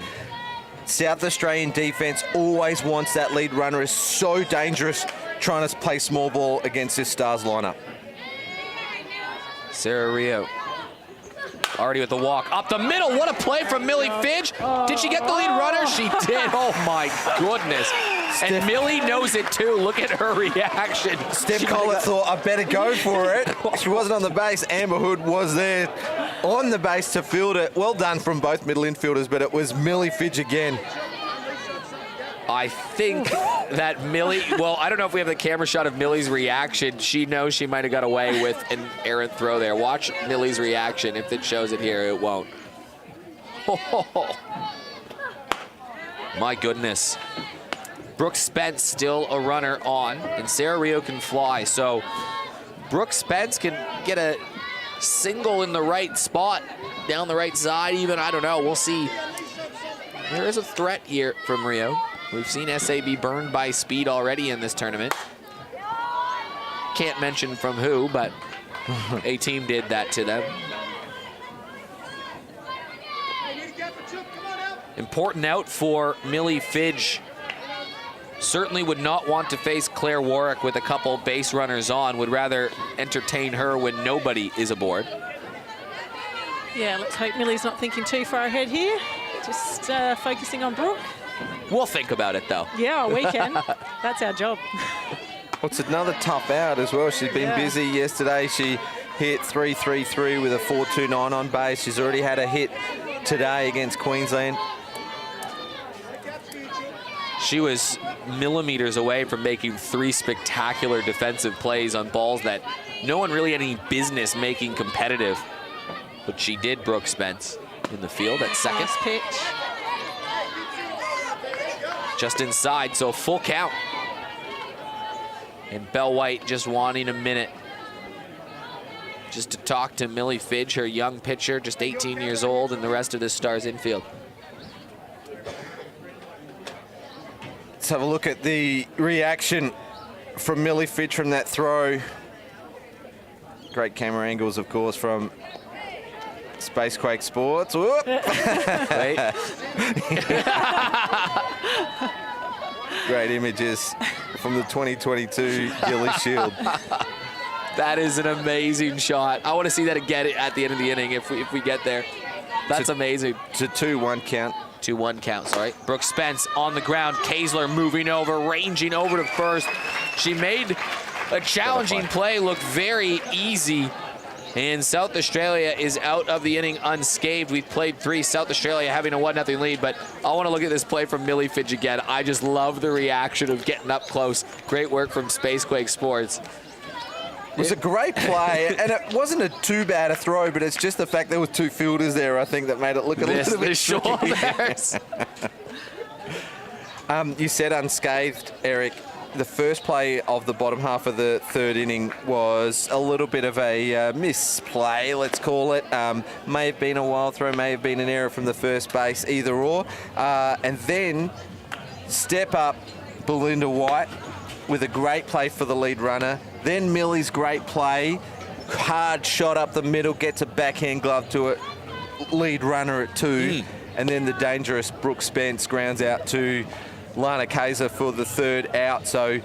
South Australian defense always wants that lead runner. Is so dangerous trying to play small ball against this Stars lineup. Sarah Rio already with the walk up the middle. What a play from Millie Fidge. Did she get the lead runner? She did. Oh my goodness. And Millie knows it too. Look at her reaction. Steph Collett thought, I better go for it. She wasn't on the base. Amber Hood was there on the base to field it. Well done from both middle infielders, but it was Millie Fidge again. I think that Millie, well, I don't know if we have the camera shot of Millie's reaction. She knows she might have got away with an errant throw there. Watch Millie's reaction. If it shows it here, it won't. Oh, my goodness. Brooke Spence still a runner on, and Sarah Rio can fly. So Brooke Spence can get a single in the right spot, down the right side even. I don't know. We'll see. There is a threat here from Rio. We've seen SAB burned by speed already in this tournament. Can't mention from who, but a team did that to them. Important out for Millie Fidge. Certainly would not want to face Claire Warwick with a couple base runners on. Would rather entertain her when nobody is aboard. Yeah, let's hope Millie's not thinking too far ahead here. Just focusing on Brooke. We'll think about it, though. Yeah, we can. That's our job. Well, it's another tough out as well. She's been busy yesterday. She hit 3-3-3 with a 4-2-9 on base. She's already had a hit today against Queensland. She was millimeters away from making 3 spectacular defensive plays on balls that no one really had any business making competitive. But she did. Brooke Spence in the field at second. Nice pitch. Just inside, so full count. And Belle White just wanting a minute just to talk to Millie Fidge, her young pitcher, just 18 years old, and the rest of the Stars infield. Let's have a look at the reaction from Millie Fidge from that throw. Great camera angles, of course, from Spacequake Sports. Whoop. Right? Great images from the 2022 Gillies Shield. That is an amazing shot. I want to see that again at the end of the inning if we get there. That's amazing. It's a 2-1 count. 2-1 count, sorry. Brooke Spence on the ground. Kaesler moving over, ranging over to first. She made a challenging play look very easy. And South Australia is out of the inning unscathed. We've played 3. South Australia having a 1-0 lead, but I want to look at this play from Millie Fidge again. I just love the reaction of getting up close. Great work from Spacequake Sports. It was a great play, and it wasn't a too bad a throw, but it's just the fact there was 2 fielders there, I think, that made it look a little bit shoulders. You said unscathed, Eric. The first play of the bottom half of the 3rd inning was a little bit of a misplay, let's call it. May have been a wild throw, may have been an error from the first base, either or. And then step up Belinda White with a great play for the lead runner. Then Millie's great play, hard shot up the middle, gets a backhand glove to it, lead runner at 2. And then the dangerous Brooke Spence grounds out to Lana Kaesler for the 3rd out. So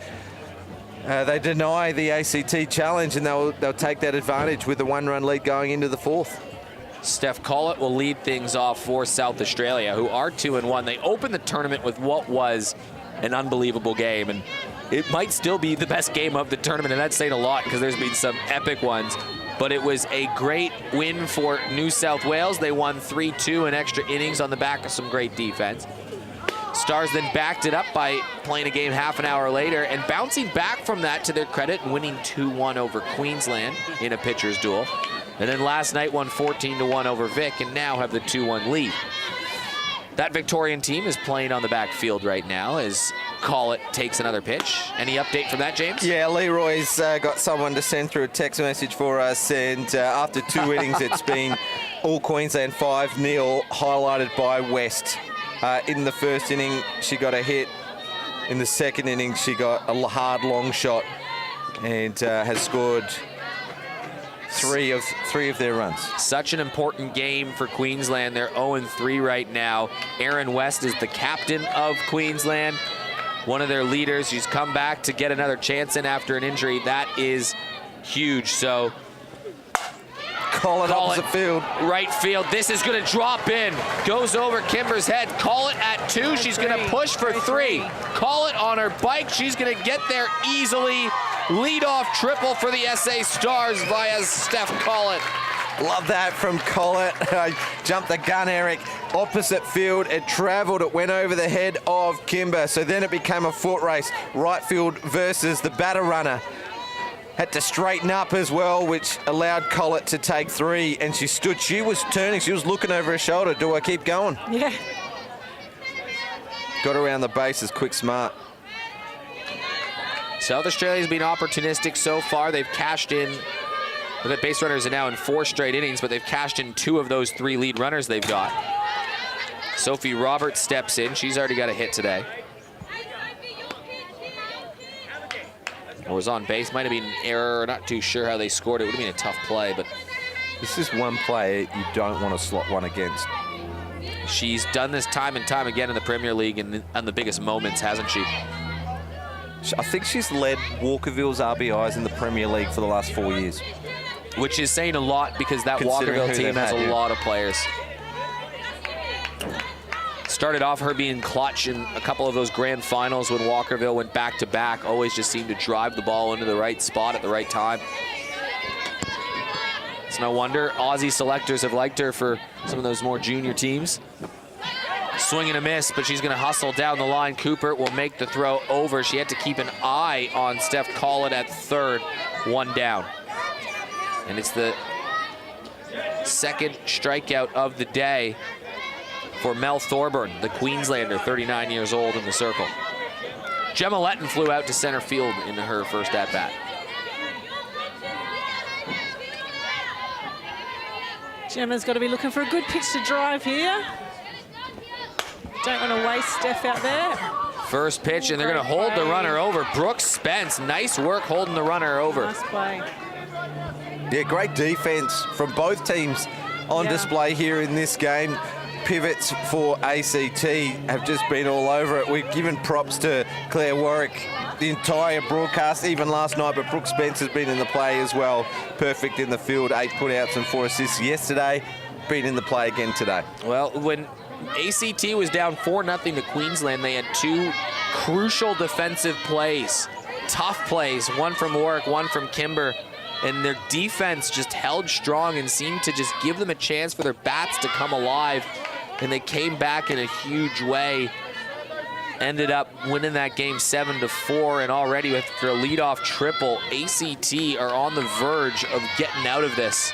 they deny the ACT challenge, and they'll take that advantage with the 1-run lead going into the 4th. Steph Collett will lead things off for South Australia, who are 2-1. They opened the tournament with what was an unbelievable game, and it might still be the best game of the tournament, and that's saying a lot because there's been some epic ones. But it was a great win for New South Wales. They won 3-2 in extra innings on the back of some great defense. Stars then backed it up by playing a game half an hour later and bouncing back from that, to their credit, and winning 2-1 over Queensland in a pitcher's duel. And then last night won 14-1 over Vic, and now have the 2-1 lead. That Victorian team is playing on the backfield right now as Collett takes another pitch. Any update from that, James? Yeah, Leroy's got someone to send through a text message for us, and after 2 innings, it's been all Queensland 5-0, highlighted by West. In the first inning, she got a hit. In the second inning, she got a hard long shot and has scored three of their runs. Such an important game for Queensland. They're 0-3 right now. Erin West is the captain of Queensland, one of their leaders. She's come back to get another chance in after an injury. That is huge. So Collett opposite field. Right field. This is going to drop in. Goes over Kimber's head. Collett at 2. She's going to push for 3. Collett on her bike. She's going to get there easily. Leadoff triple for the SA Stars via Steph Collett. Love that from Collett. Jumped the gun, Eric. Opposite field. It travelled. It went over the head of Kimber. So then it became a foot race. Right field versus the batter runner. Had to straighten up as well, which allowed Collett to take 3. And she stood. She was turning. She was looking over her shoulder. Do I keep going? Yeah. Got around the bases quick, smart. South Australia's been opportunistic so far. They've cashed in. The base runners are now in 4 straight innings, but they've cashed in 2 of those 3 lead runners they've got. Sophie Roberts steps in. She's already got a hit today. Or was on base. Might have been an error. Not too sure how they scored it. Would have been a tough play, but this is one player you don't want to slot one against. She's done this time and time again in the Premier League and on the biggest moments, hasn't she? I think she's led Walkerville's RBIs in the Premier League for the last 4 years. Which is saying a lot because that Considering Walkerville who team they've has had, a yeah. lot of players. Started off her being clutch in a couple of those grand finals when Walkerville went back-to-back. Always just seemed to drive the ball into the right spot at the right time. It's no wonder Aussie selectors have liked her for some of those more junior teams. Swing and a miss, but she's going to hustle down the line. Cooper will make the throw over. She had to keep an eye on Steph Collett at third. 1 down. And it's the second strikeout of the day for Mel Thorburn, the Queenslander, 39 years old in the circle. Gemma Letton flew out to center field in her first at-bat. Gemma's got to be looking for a good pitch to drive here. Don't want to waste Steph out there. First pitch, and they're going to hold the runner over. Brooks Spence, nice work holding the runner over. Nice play. Yeah, great defense from both teams on display here in this game. Pivots for ACT have just been all over it. We've given props to Claire Warwick the entire broadcast, even last night, but Brooks Spence has been in the play as well. Perfect in the field, 8 putouts and 4 assists yesterday. Been in the play again today. Well, when ACT was down 4-0 to Queensland, they had 2 crucial defensive plays. Tough plays, one from Warwick, one from Kimber. And their defense just held strong and seemed to just give them a chance for their bats to come alive. And they came back in a huge way. Ended up winning that game 7-4. And already after a leadoff triple, ACT are on the verge of getting out of this.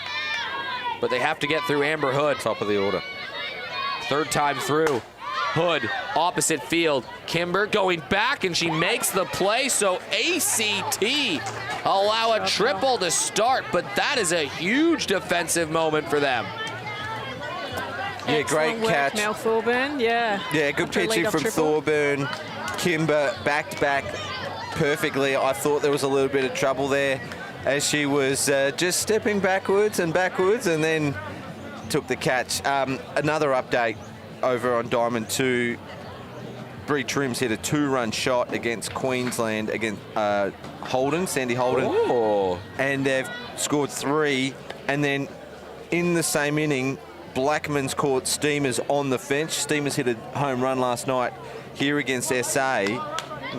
But they have to get through Amber Hood. Top of the order. Third time through. Hood, opposite field. Kimber going back, and she makes the play, so ACT allow a triple to start, but that is a huge defensive moment for them. Yeah, great catch. Mel Thorburn, yeah. Yeah, good pitching from Thorburn. Kimber back-to-back perfectly. I thought there was a little bit of trouble there as she was just stepping backwards, and then took the catch. Another update over on Diamond 2. Bree Trims hit a 2-run shot against Queensland, against Holden, Sandy Holden. Oh. And they've scored 3. And then in the same inning, Blackman's caught Steamers on the fence. Steamers hit a home run last night here against SA.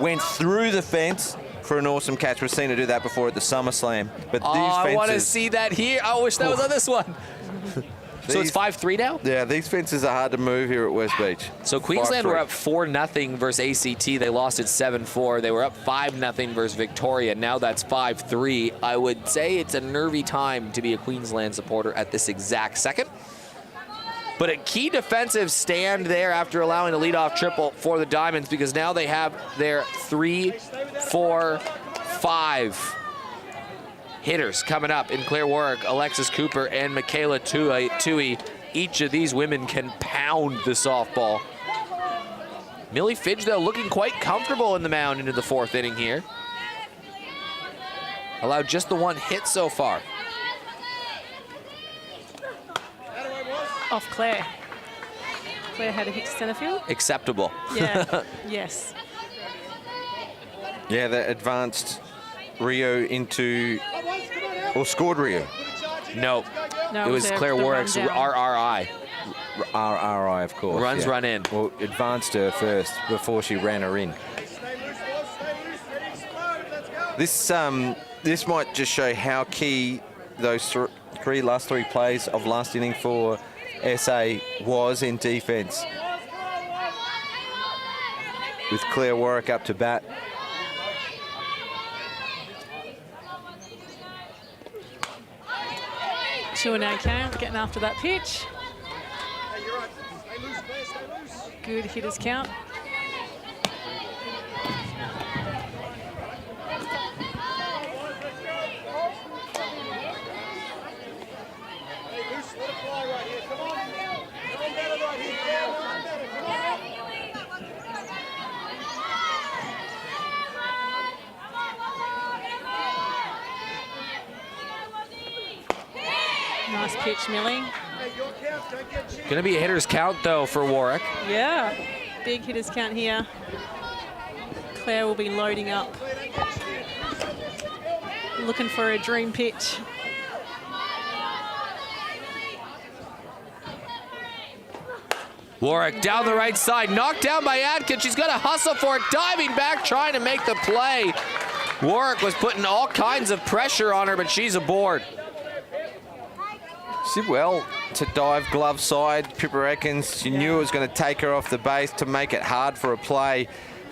Went through the fence for an awesome catch. We've seen her do that before at the SummerSlam. But these fences, I want to see that here. I wish that was on this one. So it's 5-3 now? Yeah, these fences are hard to move here at West Beach. So Queensland 5-3. were up 4-0 versus ACT. They lost it 7-4. They were up 5-0 versus Victoria. Now that's 5-3. I would say it's a nervy time to be a Queensland supporter at this exact second. But a key defensive stand there after allowing the leadoff triple for the Diamonds, because now they have their 3, 4, 5 hitters coming up in Claire Warwick, Alexis Cooper, and Michaela Tui. Each of these women can pound the softball. Millie Fidge, though, looking quite comfortable in the mound into the 4th inning here. Allowed just the 1 hit so far. Off Claire. Claire had a hit to center field. Acceptable. Yeah, yes. Yeah, they advanced Rio into, or scored Rio. No, No, it was Claire the Warwick's rundown. RRI. RRI, of course. Runs, yeah. run in. Well, advanced her first before she ran her in. This might just show how key those last three plays of last inning for SA was in defense. With Claire Warwick up to bat. Two and 8 count, getting after that pitch. Good hitters count. Nice pitch, Millie. Gonna be a hitter's count, though, for Warwick. Yeah, big hitters count here. Claire will be loading up. Looking for a dream pitch. Warwick down the right side, knocked down by Adkins. She's gonna hustle for it, diving back, trying to make the play. Warwick was putting all kinds of pressure on her, but she's aboard. She did well to dive glove side. Pippa Atkins, she knew it was going to take her off the base to make it hard for a play.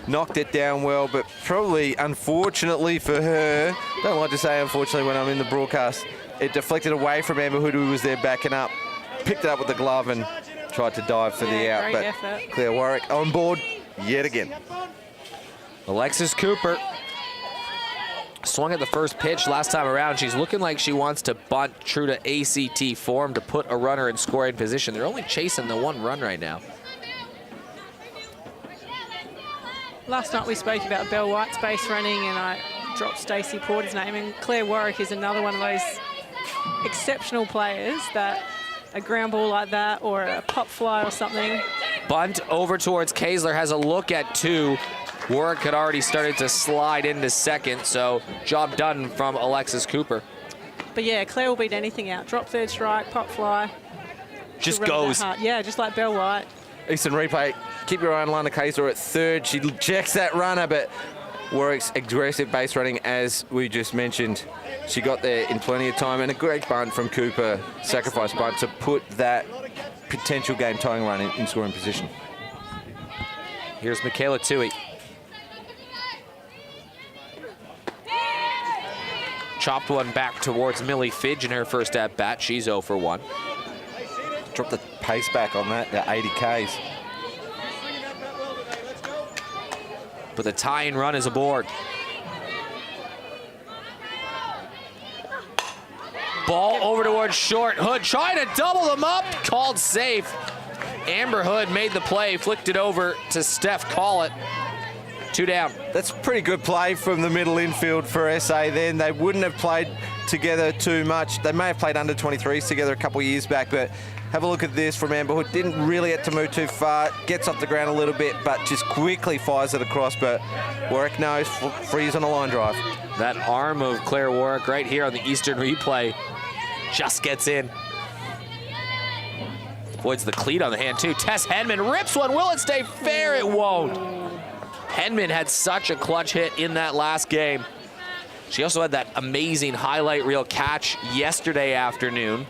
Knocked it down well, but probably unfortunately for her, don't like to say unfortunately when I'm in the broadcast, it deflected away from Amber Hood, who was there backing up. Picked it up with the glove and tried to dive for the out. Great But effort. Claire Warwick on board yet again. Alexis Cooper swung at the first pitch last time around. She's looking like she wants to bunt true to ACT form to put a runner in scoring position. They're only chasing the 1 run right now. Last night we spoke about Belle White's base running and I dropped Stacey Porter's name, and Claire Warwick is another one of those exceptional players that a ground ball like that or a pop fly or something. Bunt over towards Kaesler, has a look at 2. Warwick had already started to slide into second, so job done from Alexis Cooper. But yeah, Claire will beat anything out. Drop third strike, pop fly. Just She'll run it goes. that hard. Yeah, just like Belle White. Eastern replay, keep your eye on Lana Kaesler at third. She checks that runner, but Warwick's aggressive base running, as we just mentioned, she got there in plenty of time, and a great bunt from Cooper, sacrifice bunt, to put that potential game-tying run in scoring position. Here's Michaela Tui. Chopped one back towards Millie Fidge in her first at-bat. She's 0 for 1. Drop the pace back on that, the 80 Ks. But the tying run is aboard. Ball over towards short. Hood trying to double them up. Called safe. Amber Hood made the play, flicked it over to Steph Collett. 2 down. That's pretty good play from the middle infield for SA then. They wouldn't have played together too much. They may have played under 23s together a couple of years back, but have a look at this from Amber Hood. Didn't really have to move too far. Gets off the ground a little bit, but just quickly fires it across. But Warwick knows, freeze on a line drive. That arm of Claire Warwick right here on the Eastern replay just gets in. Avoids the cleat on the hand too. Tess Henman rips one. Will it stay fair? It won't. Henman had such a clutch hit in that last game. She also had that amazing highlight reel catch yesterday afternoon,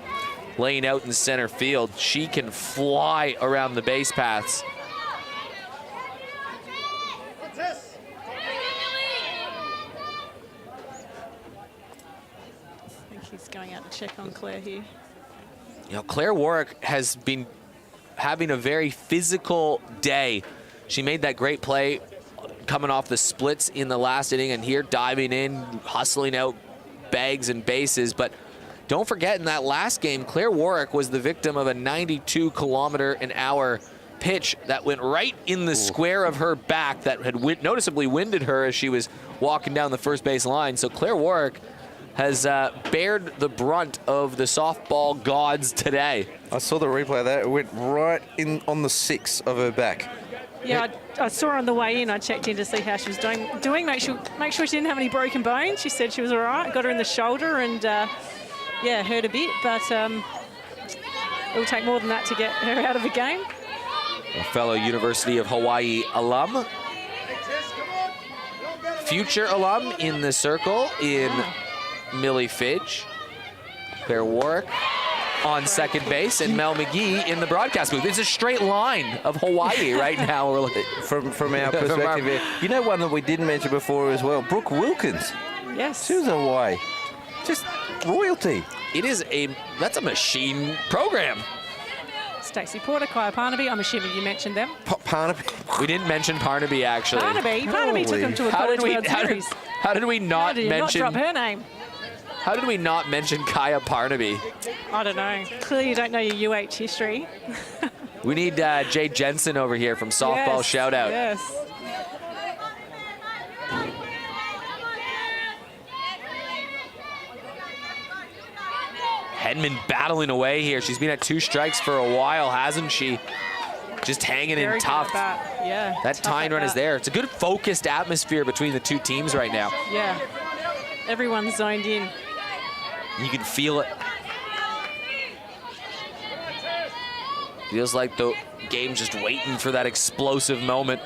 laying out in center field. She can fly around the base paths. I think he's going out to check on Claire here. You know, Claire Warwick has been having a very physical day. She made that great play coming off the splits in the last inning, and here diving in, hustling out bags and bases. But don't forget, in that last game, Claire Warwick was the victim of a 92-kilometer-an-hour pitch that went right in the square of her back that had noticeably winded her as she was walking down the first base line. So Claire Warwick has bared the brunt of the softball gods today. I saw the replay of that. It went right in on the 6 of her back. Yeah, I saw her on the way in. I checked in to see how she was doing. Make sure she didn't have any broken bones. She said she was all right. Got her in the shoulder and, yeah, hurt a bit. But it will take more than that to get her out of the game. A fellow University of Hawaii alum. Future alum in the circle in Millie Fidge. Claire Warwick on second base, and Mel McGee in the broadcast booth. It's a straight line of Hawaii right now. We're looking from our perspective here. You know, one that we didn't mention before as well, Brooke Wilkins. Yes. She was Hawaii. Just royalty. That's a machine program. Stacey Porter, Kaya Parnaby. I'm assuming you mentioned them. Parnaby. We didn't mention Parnaby, actually. Parnaby took them to a College World Series. How did we not mention? Not drop her name. How did we not mention Kaya Parnaby? I don't know. Clearly you don't know your UH history. We need Jay Jensen over here from Softball Shoutout. Yes. Hedman battling away here. She's been at 2 strikes for a while, hasn't she? Just hanging Very in tough. Yeah. That tying run is there. It's a good focused atmosphere between the two teams right now. Yeah. Everyone's zoned in. You can feel it. Feels like the game's just waiting for that explosive moment.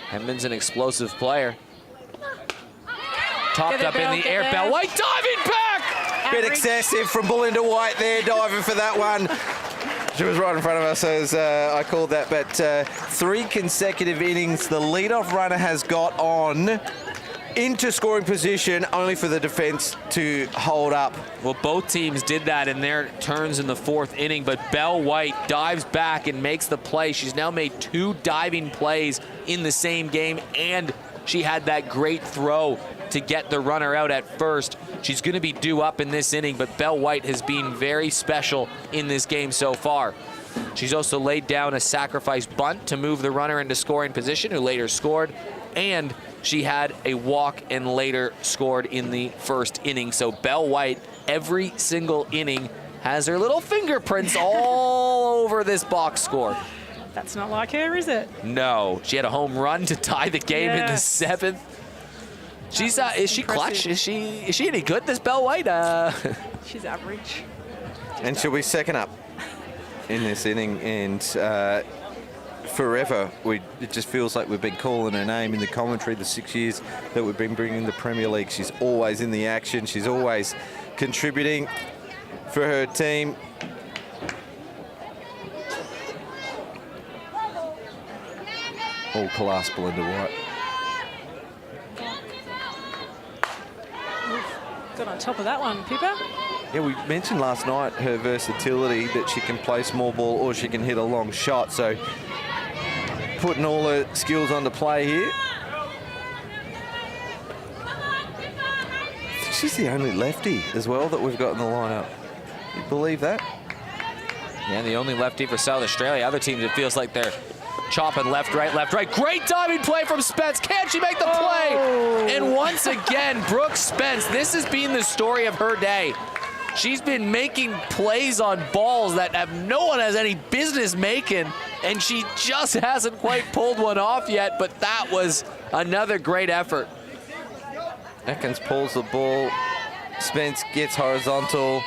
Hedman's an explosive player. Topped up in the air. Bell White diving back! Bit excessive from Belinda White there, diving for that one. She was right in front of us as I called that, but 3 consecutive innings the leadoff runner has got on into scoring position, only for the defense to hold up. Well, both teams did that in their turns in the 4th inning, but Bell White dives back and makes the play. She's now made 2 diving plays in the same game, and she had that great throw to get the runner out at first. She's going to be due up in this inning, but Bell White has been very special in this game so far. She's also laid down a sacrifice bunt to move the runner into scoring position, who later scored, and she had a walk and later scored in the 1st inning. So Bell White, every single inning, has her little fingerprints all over this box score. That's not like her, is it? No. She had a home run to tie the game in the 7th. She's is she clutch? Is she any good, this Bell White? She's average. And she'll be second up in this inning, and forever it just feels like we've been calling her name in the commentary the 6 years that we've been bringing the Premier League. She's always in the action. She's always contributing for her team. All class, Belinda White. Got on top of that one, Pippa. Yeah, we mentioned last night her versatility, that she can play small ball or she can hit a long shot. So putting all her skills on display here. She's the only lefty as well that we've got in the lineup. You believe that? Yeah, the only lefty for South Australia. Other teams, it feels like they're chopping left, right, left, right. Great diving play from Spence. Can she make the play? Oh. And once again, Brooke Spence, this has been the story of her day. She's been making plays on balls that no one has any business making, and she just hasn't quite pulled one off yet, but that was another great effort. Atkins pulls the ball. Spence gets horizontal.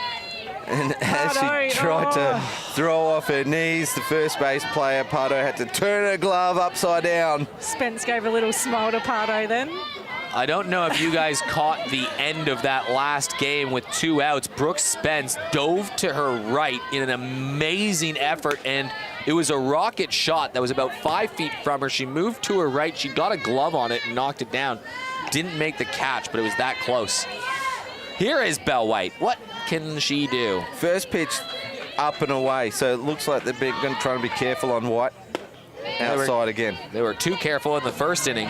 And as she tried to throw off her knees, the first base player, Pardo, had to turn her glove upside down. Spence gave a little smile to Pardo then. I don't know if you guys caught the end of that last game with 2 outs. Brooke Spence dove to her right in an amazing effort, and it was a rocket shot that was about 5 feet from her. She moved to her right. She got a glove on it and knocked it down. Didn't make the catch, but it was that close. Here is Bell White. What can she do? First pitch up and away. So it looks like they're going to try and be careful on White. Outside again. They were too careful in the first inning.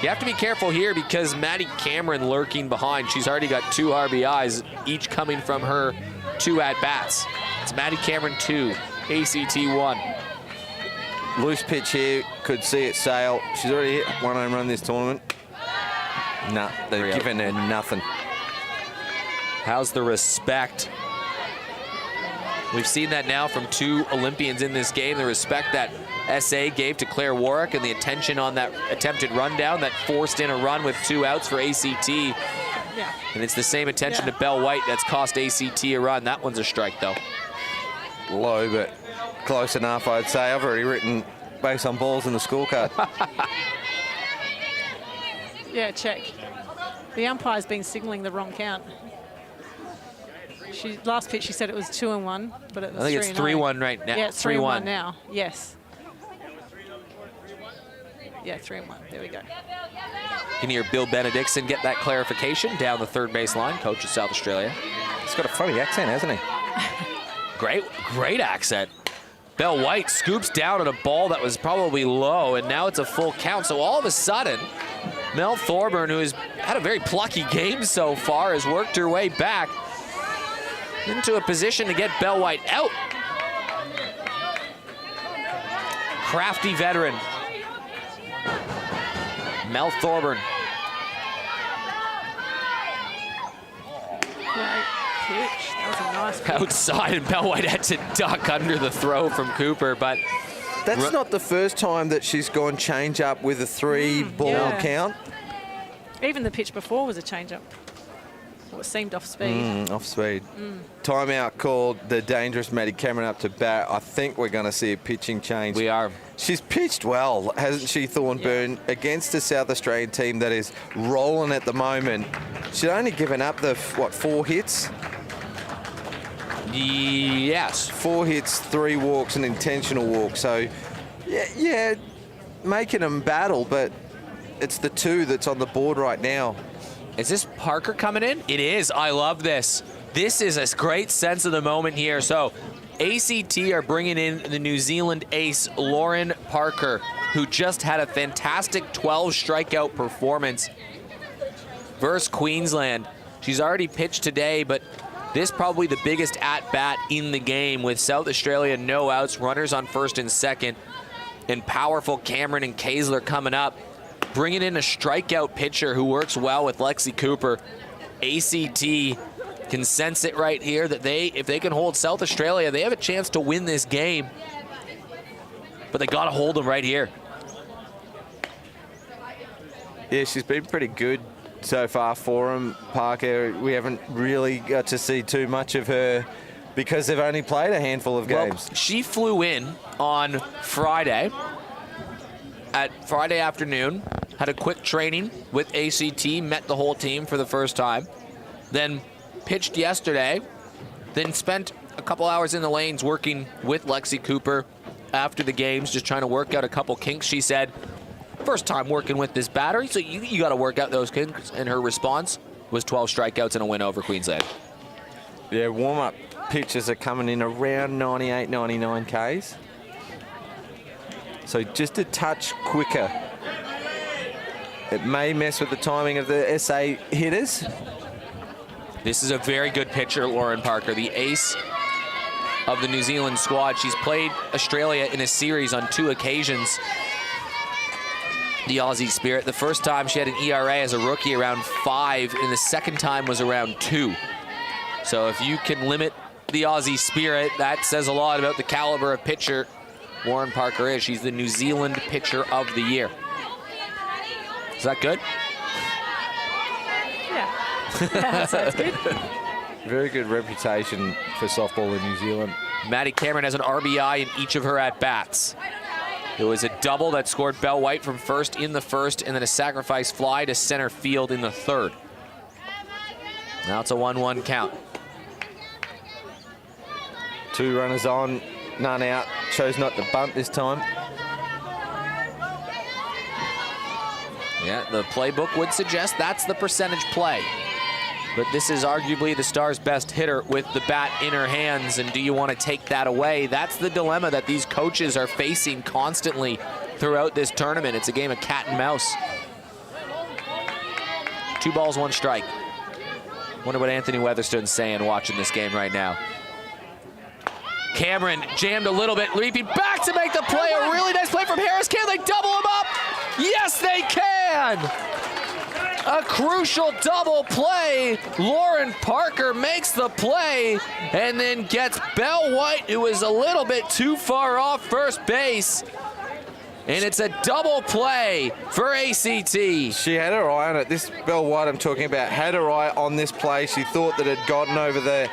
You have to be careful here because Maddie Cameron lurking behind. She's already got 2 RBIs, each coming from her 2 at-bats. It's Maddie Cameron 2, ACT 1. Loose pitch here, could see it sail. She's already hit 1 home run this tournament. Nah, they're giving her nothing. How's the respect? We've seen that now from 2 Olympians in this game. The respect that SA gave to Claire Warwick and the attention on that attempted rundown that forced in a run with 2 outs for ACT. Yeah. And it's the same attention to Belle White that's cost ACT a run. That one's a strike, though. Low, but close enough, I'd say. I've already written base on balls in the scorecard. Yeah, check. The umpire's been signalling the wrong count. Last pitch, she said it was 2-1, but it was 3-0. I think it's 3-1 right now. Yeah, it's 3-1 now. Yes. Yeah, 3-1. There we go. Can you hear Bill Benedictson get that clarification down the third base line, coach of South Australia? He's got a funny accent, hasn't he? Great accent. Belle White scoops down on a ball that was probably low, and now it's a full count. So all of a sudden, Mel Thorburn, who has had a very plucky game so far, has worked her way back into a position to get Belle White out. Crafty veteran, Mel Thorburn. Great pitch. That was a nice pitch. Outside, and Belle White had to duck under the throw from Cooper, but that's not the first time that she's gone change up with a 3-ball count. Even the pitch before was a change-up. Well, it seemed off speed. Off speed. Timeout called. The dangerous Maddie Cameron up to bat. I think we're going to see a pitching change. We are. She's pitched well, hasn't she, Thornburn, against a South Australian team that is rolling at the moment. She's only given up the, 4 hits? Yes. 4 hits, 3 walks, an intentional walk. So, yeah, making them battle, but it's the 2 that's on the board right now. Is this Parker coming in? It is. I love this. This is a great sense of the moment here. So ACT are bringing in the New Zealand ace, Lauren Parker, who just had a fantastic 12 strikeout performance versus Queensland. She's already pitched today, but this probably the biggest at-bat in the game with South Australia no outs, runners on first and second, and powerful Cameron and Kaesler coming up. Bringing in a strikeout pitcher who works well with Lexi Cooper. ACT can sense it right here that if they can hold South Australia, they have a chance to win this game. But they got to hold them right here. Yeah, she's been pretty good so far for them, Parker. We haven't really got to see too much of her because they've only played a handful of games. Well, she flew in on Friday afternoon, had a quick training with ACT, met the whole team for the first time, then pitched yesterday, then spent a couple hours in the lanes working with Lexi Cooper after the games, just trying to work out a couple kinks. She said, first time working with this batter, so you got to work out those kinks, and her response was 12 strikeouts and a win over Queensland. Yeah, warm-up pitches are coming in around 98, 99 Ks. So just a touch quicker. It may mess with the timing of the SA hitters. This is a very good pitcher, Lauren Parker, the ace of the New Zealand squad. She's played Australia in a series on 2 occasions. The Aussie Spirit. The first time she had an ERA as a rookie around 5, and the second time was around 2. So if you can limit the Aussie Spirit, that says a lot about the caliber of pitcher Lauren Parker is. She's the New Zealand Pitcher of the Year. Is that good? Yeah, sounds good. Very good reputation for softball in New Zealand. Maddie Cameron has an RBI in each of her at-bats. It was a double that scored Belle White from first in the first, and then a sacrifice fly to center field in the third. Now it's a 1-1 count. 2 runners on, none out. Chose not to bunt this time. Yeah, the playbook would suggest that's the percentage play. But this is arguably the Stars' best hitter with the bat in her hands, and do you want to take that away? That's the dilemma that these coaches are facing constantly throughout this tournament. It's a game of cat and mouse. 2 balls, 1 strike. Wonder what Anthony Weatherstone's saying watching this game right now. Cameron jammed a little bit, leaping back to make the play. A really nice play from Harris. Can they double him up? Yes, they can! A crucial double play. Lauren Parker makes the play and then gets Belle White, who is a little bit too far off first base. And it's a double play for ACT. She had her eye on it. This Belle White I'm talking about had her eye on this play. She thought that it had gotten over the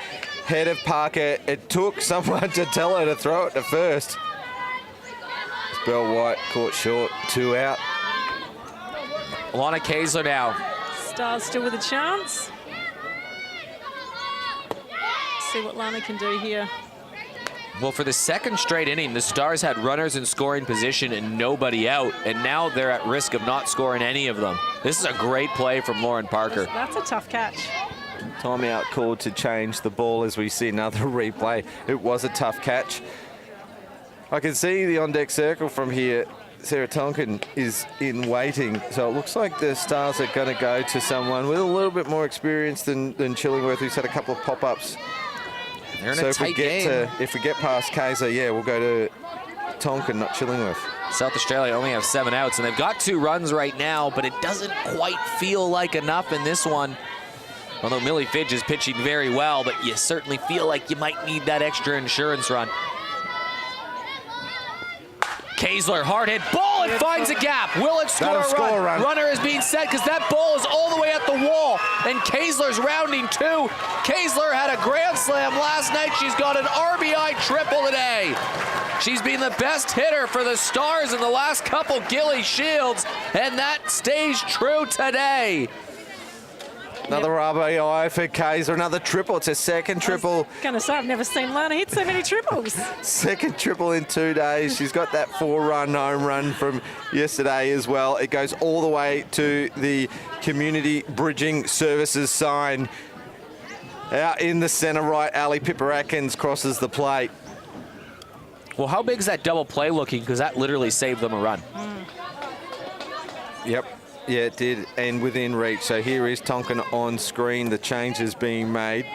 head of Parker. It took someone to tell her to throw it to first. Belle White caught short, 2 out. Lana Kaesler now. Stars still with a chance. See what Lana can do here. Well, for the second straight inning, the Stars had runners in scoring position and nobody out, and now they're at risk of not scoring any of them. This is a great play from Lauren Parker. That's a tough catch. Timeout called to change the ball as we see another replay. It was a tough catch. I can see the on-deck circle from here. Sarah Tonkin is in waiting, so it looks like the Stars are going to go to someone with a little bit more experience than Chillingworth, who's had a couple of pop-ups. They're in So a if we tight get game. if we get past Kaiser, yeah, we'll go to Tonkin, not Chillingworth. South Australia only have 7 outs, and they've got 2 runs right now, but it doesn't quite feel like enough in this one. Although Millie Fidge is pitching very well, but you certainly feel like you might need that extra insurance run. Kaesler, hard hit ball, it finds a gap. Will it score a run? Runner is being set because that ball is all the way at the wall, and Kaesler's rounding 2. Kaesler had a grand slam last night. She's got an RBI triple today. She's been the best hitter for the Stars in the last couple Gillies Shields, and that stays true today. Another RBI for Kaiser, another triple. It's a second triple. Gonna say, I've never seen Lana hit so many triples. Second triple in 2 days. She's got that 4-run home run from yesterday as well. It goes all the way to the Community Bridging Services sign. Out in the center right alley, Pippa Atkins crosses the plate. Well, how big is that double play looking? Because that literally saved them a run. Yep. Yeah, it did, and within reach. So here is Tonkin on screen. The changes being made.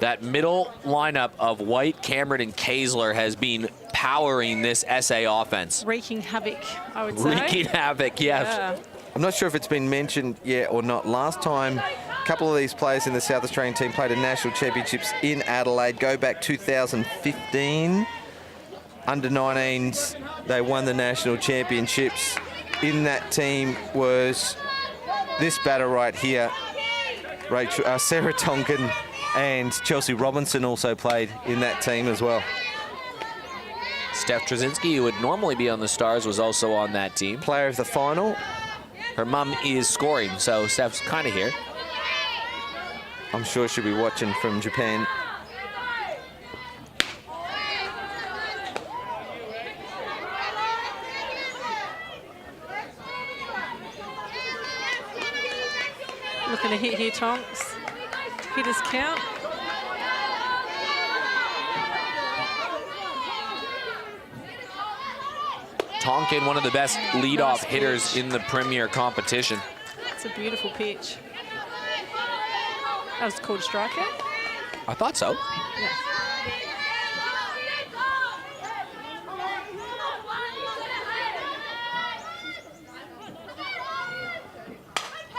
That middle lineup of White, Cameron, and Kaesler has been powering this SA offense. Wreaking havoc, I would say. Wreaking havoc, yes. Yeah. I'm not sure if it's been mentioned yet or not. Last time, a couple of these players in the South Australian team played in national championships in Adelaide. Go back 2015. Under 19s, they won the national championships. In that team was this batter right here, Sarah Tonkin, and Chelsea Robinson also played in that team as well. Steph Trzynski, who would normally be on the Stars, was also on that team. Player of the final. Her mum is scoring, so Steph's kind of here. I'm sure she'll be watching from Japan. Looking to hit here, Tonks. Hitters count. Tonkin, one of the best leadoff Nice hitters pitch. in the Premier competition. It's a beautiful pitch. That was called a strikeout? I thought so. Yeah.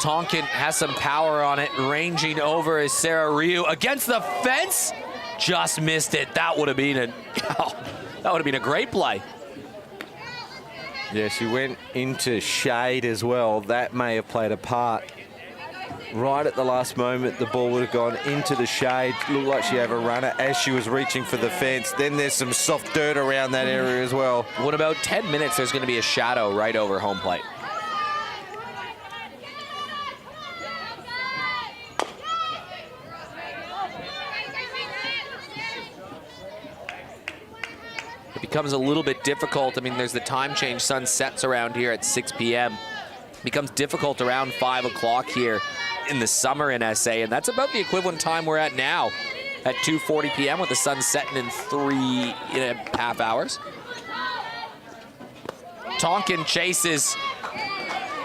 Tonkin has some power on it, ranging over is Sarah Ryu against the fence. Just missed it. That would have been a great play. Yeah, she went into shade as well. That may have played a part. Right at the last moment, the ball would have gone into the shade. Looked like she had a runner as she was reaching for the fence. Then there's some soft dirt around that area as well. What about 10 minutes, there's going to be a shadow right over home plate. It becomes a little bit difficult. I mean, there's the time change. Sun sets around here at 6 p.m. becomes difficult around 5 o'clock here in the summer in SA, and that's about the equivalent time we're at now at 2:40 p.m. with the sun setting in 3.5 hours. Tonkin chases,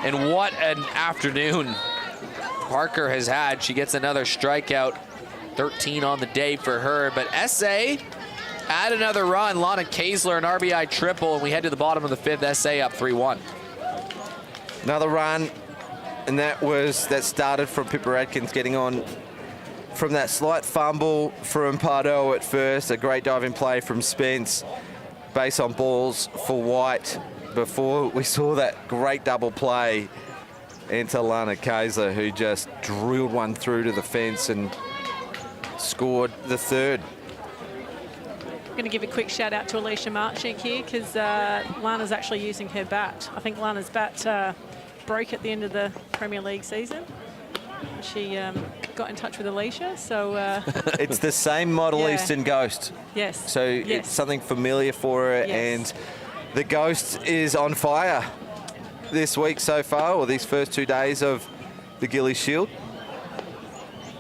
and what an afternoon Parker has had. She gets another strikeout, 13 on the day for her, but SA add another run. Lana Kaesler, an RBI triple, and we head to the bottom of the 5th, SA up 3-1. Another run, and that started from Pippa Adkins getting on from that slight fumble from Pardo at first. A great diving play from Spence. Base on balls for White before we saw that great double play into Lana Kaesler, who just drilled one through to the fence and scored the 3rd. I'm going to give a quick shout out to Alicia Marchink here because Lana's actually using her bat. I think Lana's bat broke at the end of the Premier League season. She got in touch with Alicia, so... It's the same model, yeah. Eastern Ghost. Yes. So yes. It's something familiar for her, yes. and the Ghost is on fire this week so far, or these first 2 days of the Gillies Shield.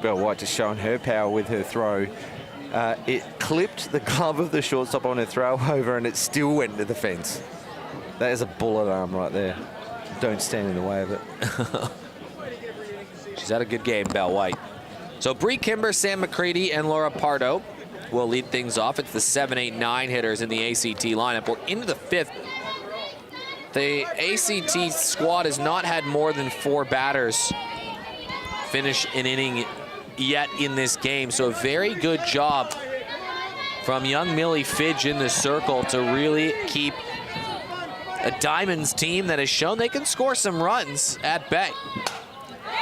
Belle White just showing her power with her throw. It clipped the glove of the shortstop on her throw over, and it still went to the fence. That is a bullet arm right there. Don't stand in the way of it. She's had a good game, Belle White. So Bree Kimber, Sam McCready, and Laura Pardo will lead things off. It's the 7, 8, 9 hitters in the ACT lineup. We're into the 5th. The ACT squad has not had more than 4 batters finish an inning yet in this game. So a very good job from young Millie Fidge in the circle to really keep a Diamonds team that has shown they can score some runs at bay.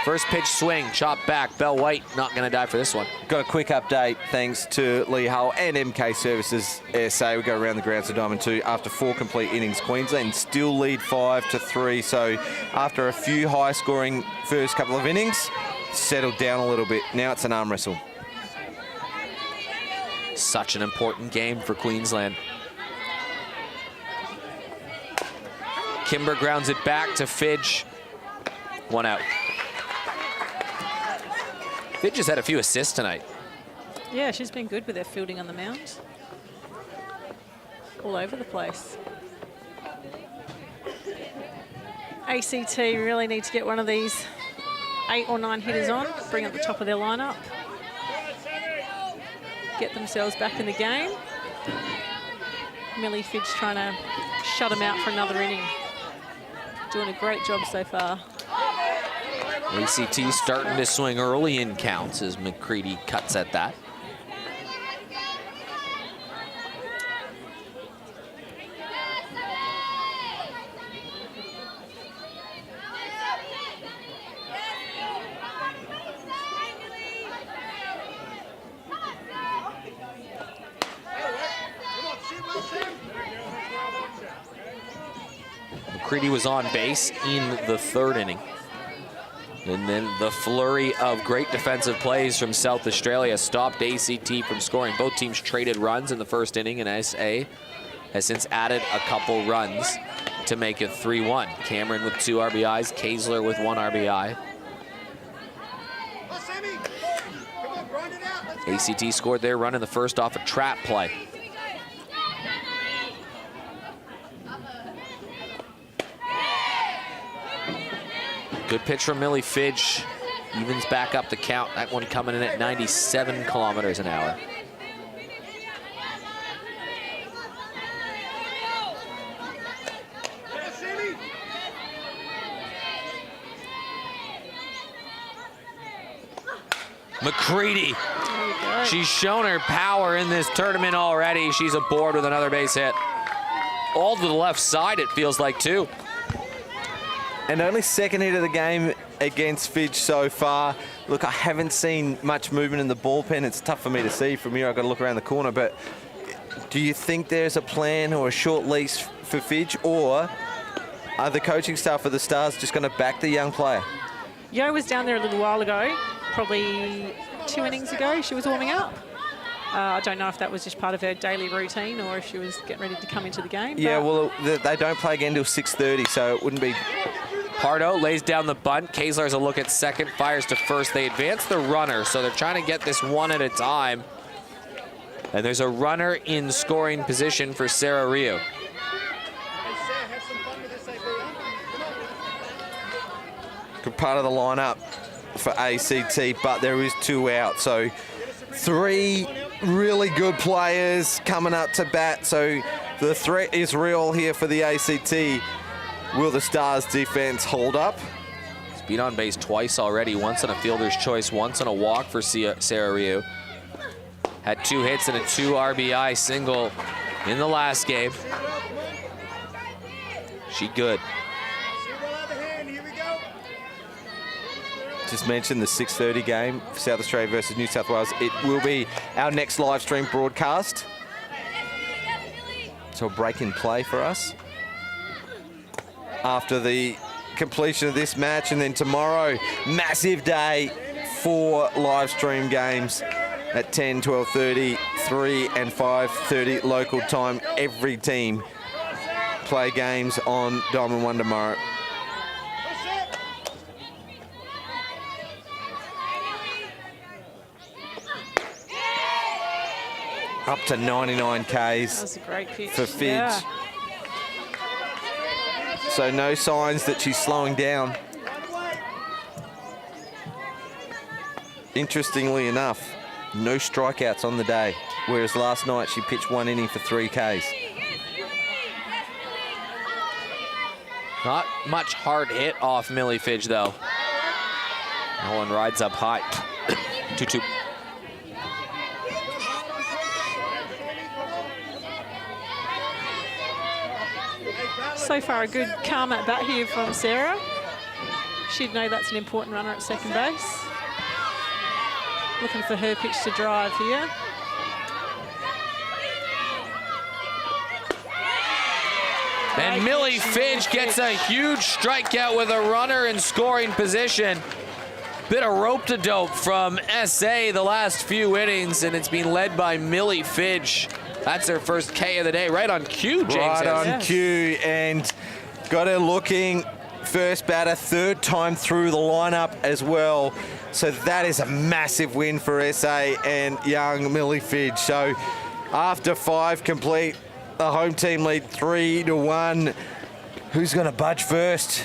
First pitch swing, chop back. Belle White not going to die for this one. Got a quick update thanks to Lee Hull and MK Services SA. We go around the grounds of Diamond 2 after 4 complete innings. Queensland still lead 5-3. So after a few high-scoring first couple of innings, settled down a little bit. Now it's an arm wrestle. Such an important game for Queensland. Kimber grounds it back to Fidge. 1 out. Fidge has had a few assists tonight. Yeah, she's been good with her fielding on the mound. All over the place. ACT really need to get one of these 8 or 9 hitters on, bring up the top of their lineup, get themselves back in the game. Millie Fidge trying to shut them out for another inning. Doing a great job so far. ACT starting to swing early in counts as McCready cuts at that. McCready was on base in the 3rd inning. And then the flurry of great defensive plays from South Australia stopped ACT from scoring. Both teams traded runs in the 1st inning, and SA has since added a couple runs to make it 3-1. Cameron with 2 RBIs, Kaesler with 1 RBI. ACT scored their run in the 1st off a trap play. Good pitch from Millie Fidge. Evens back up the count. That one coming in at 97 kilometers an hour. McCready. She's shown her power in this tournament already. She's aboard with another base hit. All to the left side, it feels like, too. And only 2nd hit of the game against Fidge so far. Look, I haven't seen much movement in the bullpen. It's tough for me to see from here. I've got to look around the corner. But do you think there's a plan or a short lease for Fidge? Or are the coaching staff of the Stars just going to back the young player? Yo was down there a little while ago, probably 2 innings ago. She was warming up. I don't know if that was just part of her daily routine or if she was getting ready to come into the game. Yeah, well, they don't play again until 6:30, so it wouldn't be Pardo lays down the bunt. Kessler's a look at second, fires to first. They advance the runner, so they're trying to get this one at a time. And there's a runner in scoring position for Sarah Rio. Good part of the lineup for ACT, but there is 2 out. So 3 really good players coming up to bat. So the threat is real here for the ACT. Will the Stars defense hold up? He's been on base twice already, once on a fielder's choice, once on a walk for Sarah Rio. Had 2 hits and a 2 RBI single in the last game. She good. Just mentioned the 6:30 game, South Australia versus New South Wales. It will be our next live stream broadcast. So a break in play for us after the completion of this match. And then tomorrow, massive day for live stream games at 10, 12:30, 3 and 5:30 local time. Every team play games on Diamond 1 tomorrow. Up to 99 Ks. That was a great pitch for Fidge. Yeah. So no signs that she's slowing down. Interestingly enough, no strikeouts on the day, whereas last night she pitched 1 inning for 3 Ks. Not much hard hit off Millie Fidge, though. That one rides up high. 2-2. So far, a good calm at bat here from Sarah. She'd know that's an important runner at second base. Looking for her pitch to drive here. And Millie Fidge gets a huge strikeout with a runner in scoring position. Bit of rope-to-dope from SA the last few innings, and it's been led by Millie Fidge. That's her first K of the day, right on cue, James. Right on cue, and got her looking. First batter, 3rd time through the lineup as well. So that is a massive win for SA and young Millie Fidge. So after 5 complete, the home team lead 3-1. Who's going to budge first?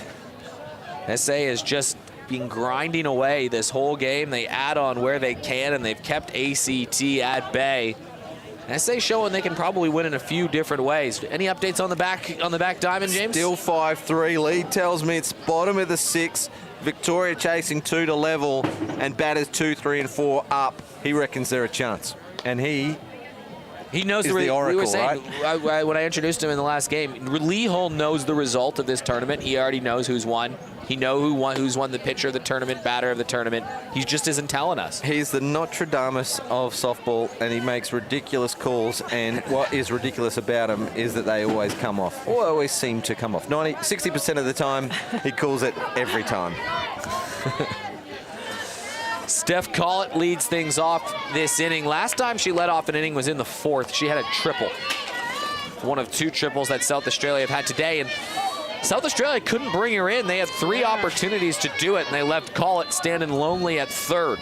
SA has just been grinding away this whole game. They add on where they can, and they've kept ACT at bay. SA showing they can probably win in a few different ways. Any updates on the back diamond, James? Still 5-3. Lead tells me it's bottom of the 6th. Victoria chasing 2 to level, and batters 2, 3, and 4 up. He reckons they're a chance, and he knows the oracle, we were saying, right? when I introduced him in the last game, Lee Hull knows the result of this tournament. He already knows who's won. He knows who's won the pitcher of the tournament, batter of the tournament. He just isn't telling us. He's the Nostradamus of softball, and he makes ridiculous calls. And what is ridiculous about him is that they always come off, or always seem to come off. 60% of the time, he calls it every time. Steph Collett leads things off this inning. Last time she led off an inning was in the 4th. She had a triple. One of 2 triples that South Australia have had today. And South Australia couldn't bring her in. They had 3 opportunities to do it, and they left Collett standing lonely at 3rd.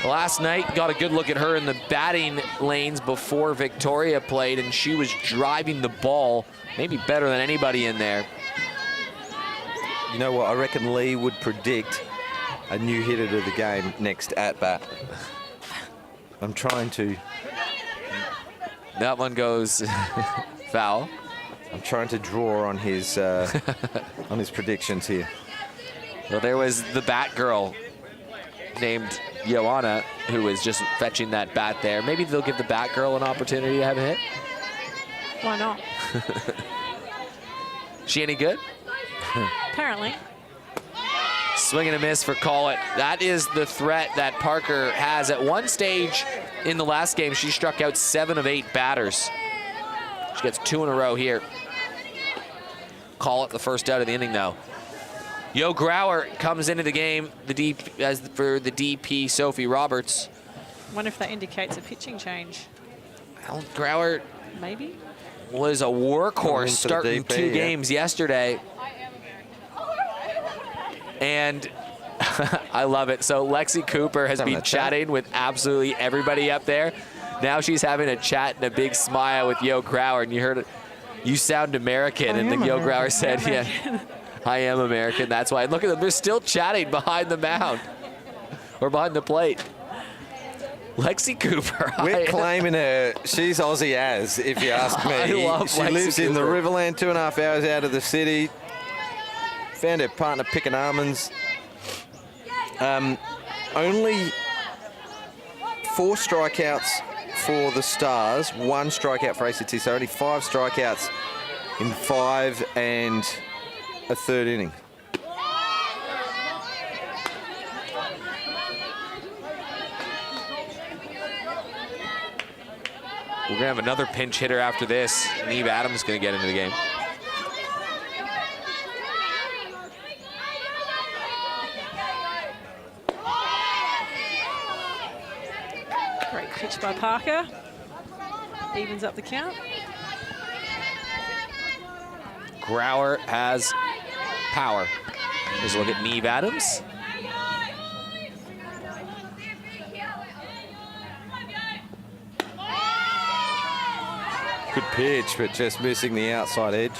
Last night, got a good look at her in the batting lanes before Victoria played, and she was driving the ball maybe better than anybody in there. You know what? I reckon Lee would predict a new hitter to the game next at bat. I'm trying to. That one goes foul. I'm trying to draw on his predictions here. Well, there was the bat girl named Joanna who was just fetching that bat there. Maybe they'll give the bat girl an opportunity to have a hit. Why not? She any good? Apparently. Swing and a miss for Collett. That is the threat that Parker has. At one stage in the last game, she struck out 7 of 8 batters. She gets 2 in a row here. Collett the first out of the inning, though. Yo Grauer comes into the game for the DP, Sophie Roberts. Wonder if that indicates a pitching change. Well, Grauer maybe was a workhorse starting 2 games yesterday. And I love it. So Lexi Cooper has been chatting with absolutely everybody up there. Now she's having a chat and a big smile with Yo Grauer, and you heard it. You sound American, and then Yo Grauer said, yeah, I am American. That's why. Look at them. They're still chatting behind the mound or behind the plate. Lexi Cooper. We're claiming her. She's Aussie as, if you ask me. I love she Lexi lives in the Cooper. Riverland, 2.5 hours out of the city. Found her partner picking almonds. Only 4 strikeouts for the Stars, 1 strikeout for ACT, so only 5 strikeouts in 5 1/3 inning. We're going to have another pinch hitter after this. Neve Adams is going to get into the game. Great pitch by Parker. Evens up the count. Grauer has power. Here's a look at Neve Adams. Good pitch, but just missing the outside edge.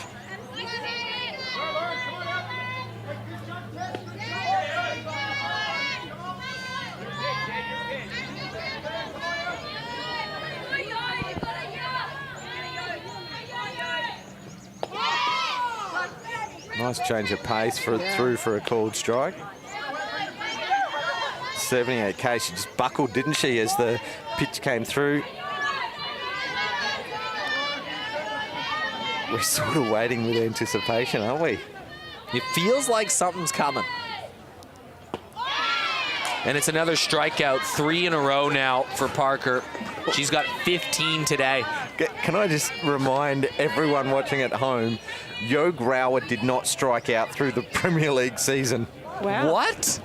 Nice change of pace through for a called strike. 78K, she just buckled, didn't she, as the pitch came through. We're sort of waiting with anticipation, aren't we? It feels like something's coming. And it's another strikeout, 3 in a row now for Parker. She's got 15 today. Can I just remind everyone watching at home, Yo Grauer did not strike out through the Premier League season. Wow. What?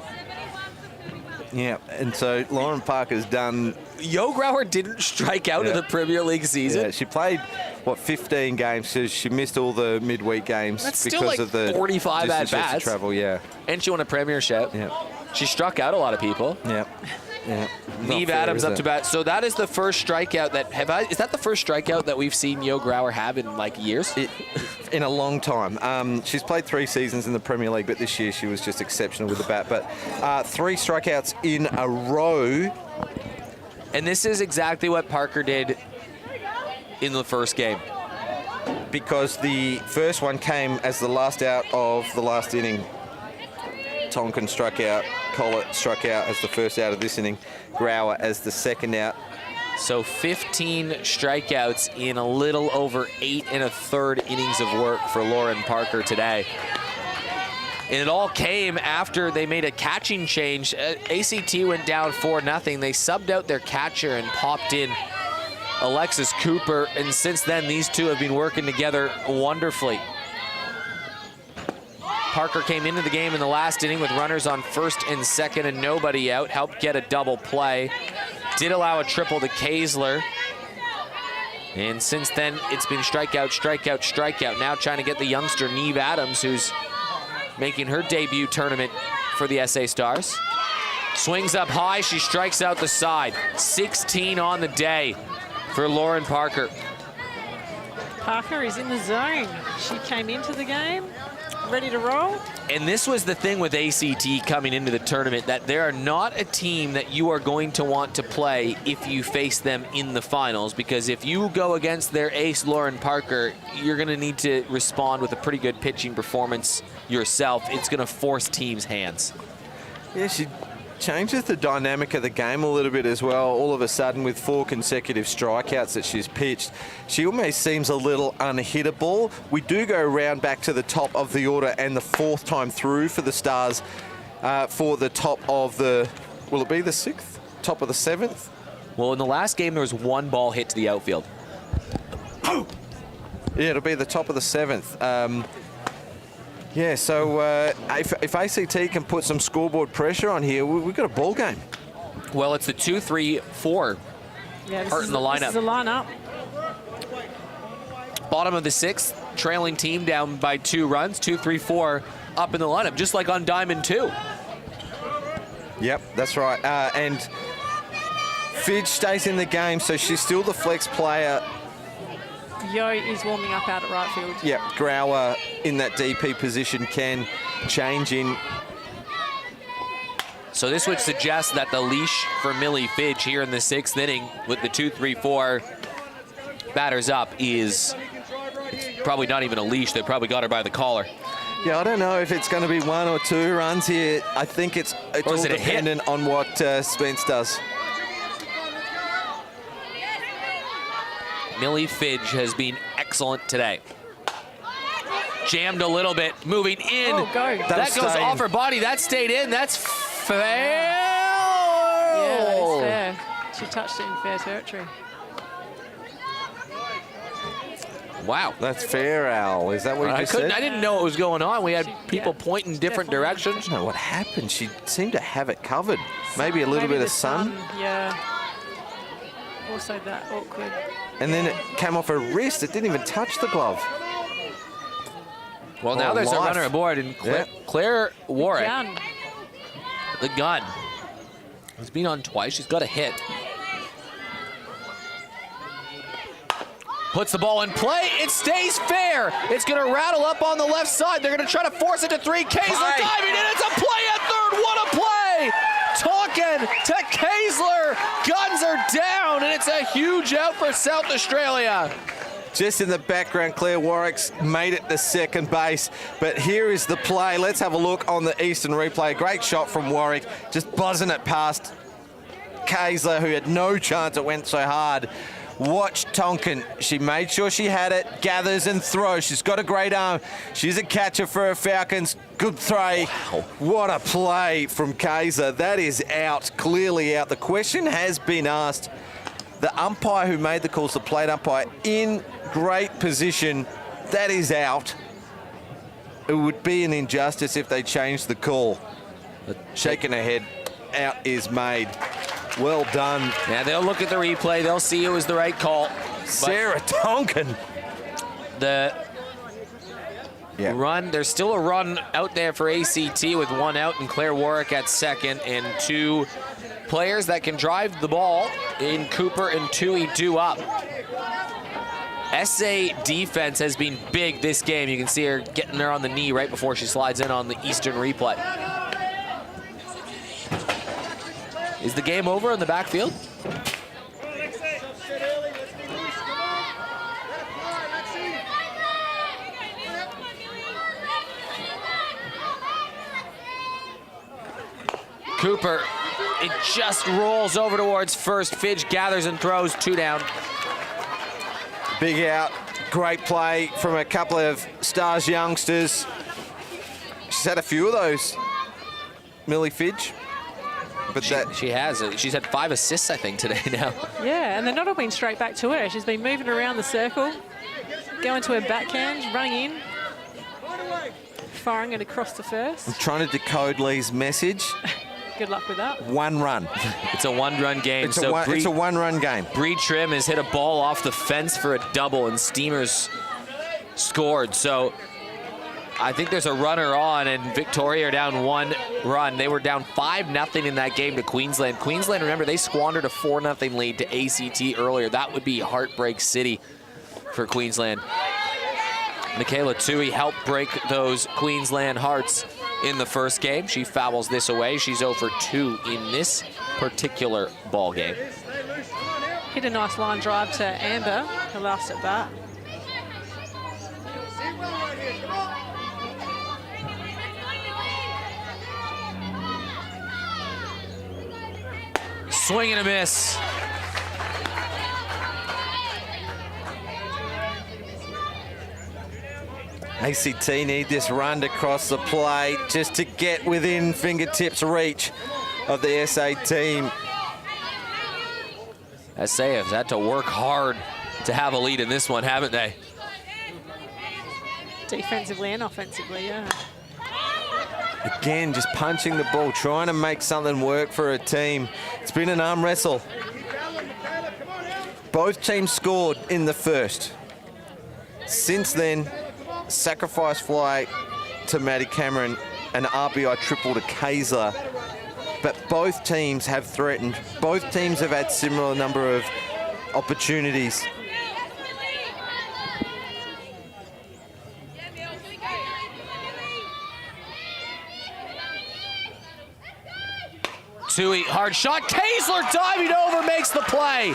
Yeah, and so Lauren Parker's done. Yo Grauer didn't strike out in the Premier League season? Yeah, she played, what, 15 games. So she missed all the midweek games That's because still like of the 45 distance at-bats. to travel, yeah. And she won a premiership. Yeah. She struck out a lot of people. Yeah. Yeah. Neve Adams up to bat. So that is the first strikeout that is that the first strikeout that we've seen Yo Grauer have in like years? In a long time. She's played 3 seasons in the Premier League, but this year she was just exceptional with the bat. But 3 strikeouts in a row. And this is exactly what Parker did in the first game. Because the first one came as the last out of the last inning. Tonkin struck out, Collett struck out as the first out of this inning, Grauer as the second out. So 15 strikeouts in a little over 8 1/3 innings of work for Lauren Parker today. And it all came after they made a catching change. ACT went down 4-0. They subbed out their catcher and popped in Alexis Cooper. And since then, these two have been working together wonderfully. Parker came into the game in the last inning with runners on first and second and nobody out. Helped get a double play. Did allow a triple to Kaesler. And since then, it's been strikeout, strikeout, strikeout. Now trying to get the youngster Neve Adams, who's making her debut tournament for the SA Stars. Swings up high, she strikes out the side. 16 on the day for Lauren Parker. Parker is in the zone. She came into the game ready to roll. And this was the thing with ACT coming into the tournament, that they are not a team that you are going to want to play if you face them in the finals, because if you go against their ace, Lauren Parker, you're going to need to respond with a pretty good pitching performance yourself. It's going to force teams' hands. Yeah, she changes the dynamic of the game a little bit as well. All of a sudden, with 4 consecutive strikeouts that she's pitched, she almost seems a little unhittable. We do go round back to the top of the order and the 4th time through for the Stars for the top of the, will it be the 6th? Top of the 7th? Well, in the last game, there was 1 ball hit to the outfield. Yeah, it'll be the top of the 7th. Yeah, so if ACT can put some scoreboard pressure on here, we've got a ball game. Well, it's the 2, 3, 4 Yeah, part in the lineup. This is the lineup. Bottom of the 6th, trailing team down by 2 runs, 2, 3, 4 up in the lineup, just like on Diamond 2. Yep, that's right. And Fidge stays in the game, so she's still the flex player. Yo is warming up out at right field. Yep, Grauer in that DP position can change in. So this would suggest that the leash for Millie Fidge here in the 6th inning with the 2, 3, 4 batters up is probably not even a leash. They probably got her by the collar. Yeah, I don't know if it's going to be 1 or 2 runs here. I think it's all dependent on what Spence does. Millie Fidge has been excellent today. Jammed a little bit, moving in. Oh, go. That goes off her body. That stayed in. That's fair. Yeah, that is fair. She touched it in fair territory. Wow. That's fair, Al. Is that what you just said? I didn't know what was going on. We had people pointing different directions. I don't know what happened. She seemed to have it covered. Maybe a little bit of sun. Yeah. Also that awkward. And then it came off her wrist. It didn't even touch the glove. Well, now there's a runner aboard, and Claire Warwick, the gun, has been on twice. She's got a hit. Puts the ball in play. It stays fair. It's going to rattle up on the left side. They're going to try to force it to 3. Kaisler diving in. It's a play at third. What a play! Talking to Kaisler. Guns are down, and it's a huge out for South Australia. Just in the background, Claire Warwick's made it to second base. But here is the play. Let's have a look on the Eastern replay. Great shot from Warwick. Just buzzing it past Kaisler, who had no chance. It went so hard. Watch Tonkin. She made sure she had it. Gathers and throws. She's got a great arm. She's a catcher for her Falcons. Good throw. Wow. What a play from Kaisler. That is out, clearly out. The question has been asked. The umpire who made the calls, the plate umpire, in great position. That is out. It would be an injustice if they changed the call. But shaking her head, out is made. Well done. Yeah, they'll look at the replay. They'll see it was the right call. Sarah Tonkin. The run, there's still a run out there for ACT with 1 out and Claire Warwick at second, and 2 players that can drive the ball in Cooper and Tui do up. SA defense has been big this game. You can see her getting her on the knee right before she slides in on the Eastern replay. Is the game over in the backfield? Cooper, it just rolls over towards first. Fidge gathers and throws, 2 down. Big out, great play from a couple of Stars youngsters. She's had a few of those, Millie Fidge. But she has. She's had 5 assists, I think, today now. Yeah, and they're not all been straight back to her. She's been moving around the circle, going to her backhand, running in, firing it across the first. I'm trying to decode Lee's message. Good luck with that. 1 run. It's a 1-run game. It's a 1-run game. Bree Trim has hit a ball off the fence for a double, and Steamers scored. So I think there's a runner on, and Victoria are down 1 run. They were down 5-0 in that game to Queensland. Queensland, remember, they squandered a 4-0 lead to ACT earlier. That would be Heartbreak City for Queensland. Michaela Tui helped break those Queensland Hearts in the first game. She fouls this away. She's 0 for 2 in this particular ball game. Hit a nice line drive to Amber, her last at bat. Swing and a miss. ACT need this run to cross the plate just to get within fingertips reach of the SA team. SA have had to work hard to have a lead in this one, haven't they? Defensively and offensively, yeah. Again, just punching the ball, trying to make something work for a team. It's been an arm wrestle. Both teams scored in the first. Since then, sacrifice fly to Maddie Cameron, an RBI triple to Kayser. But both teams have threatened. Both teams have had similar number of opportunities. Tui, hard shot. Kaysler diving over, makes the play.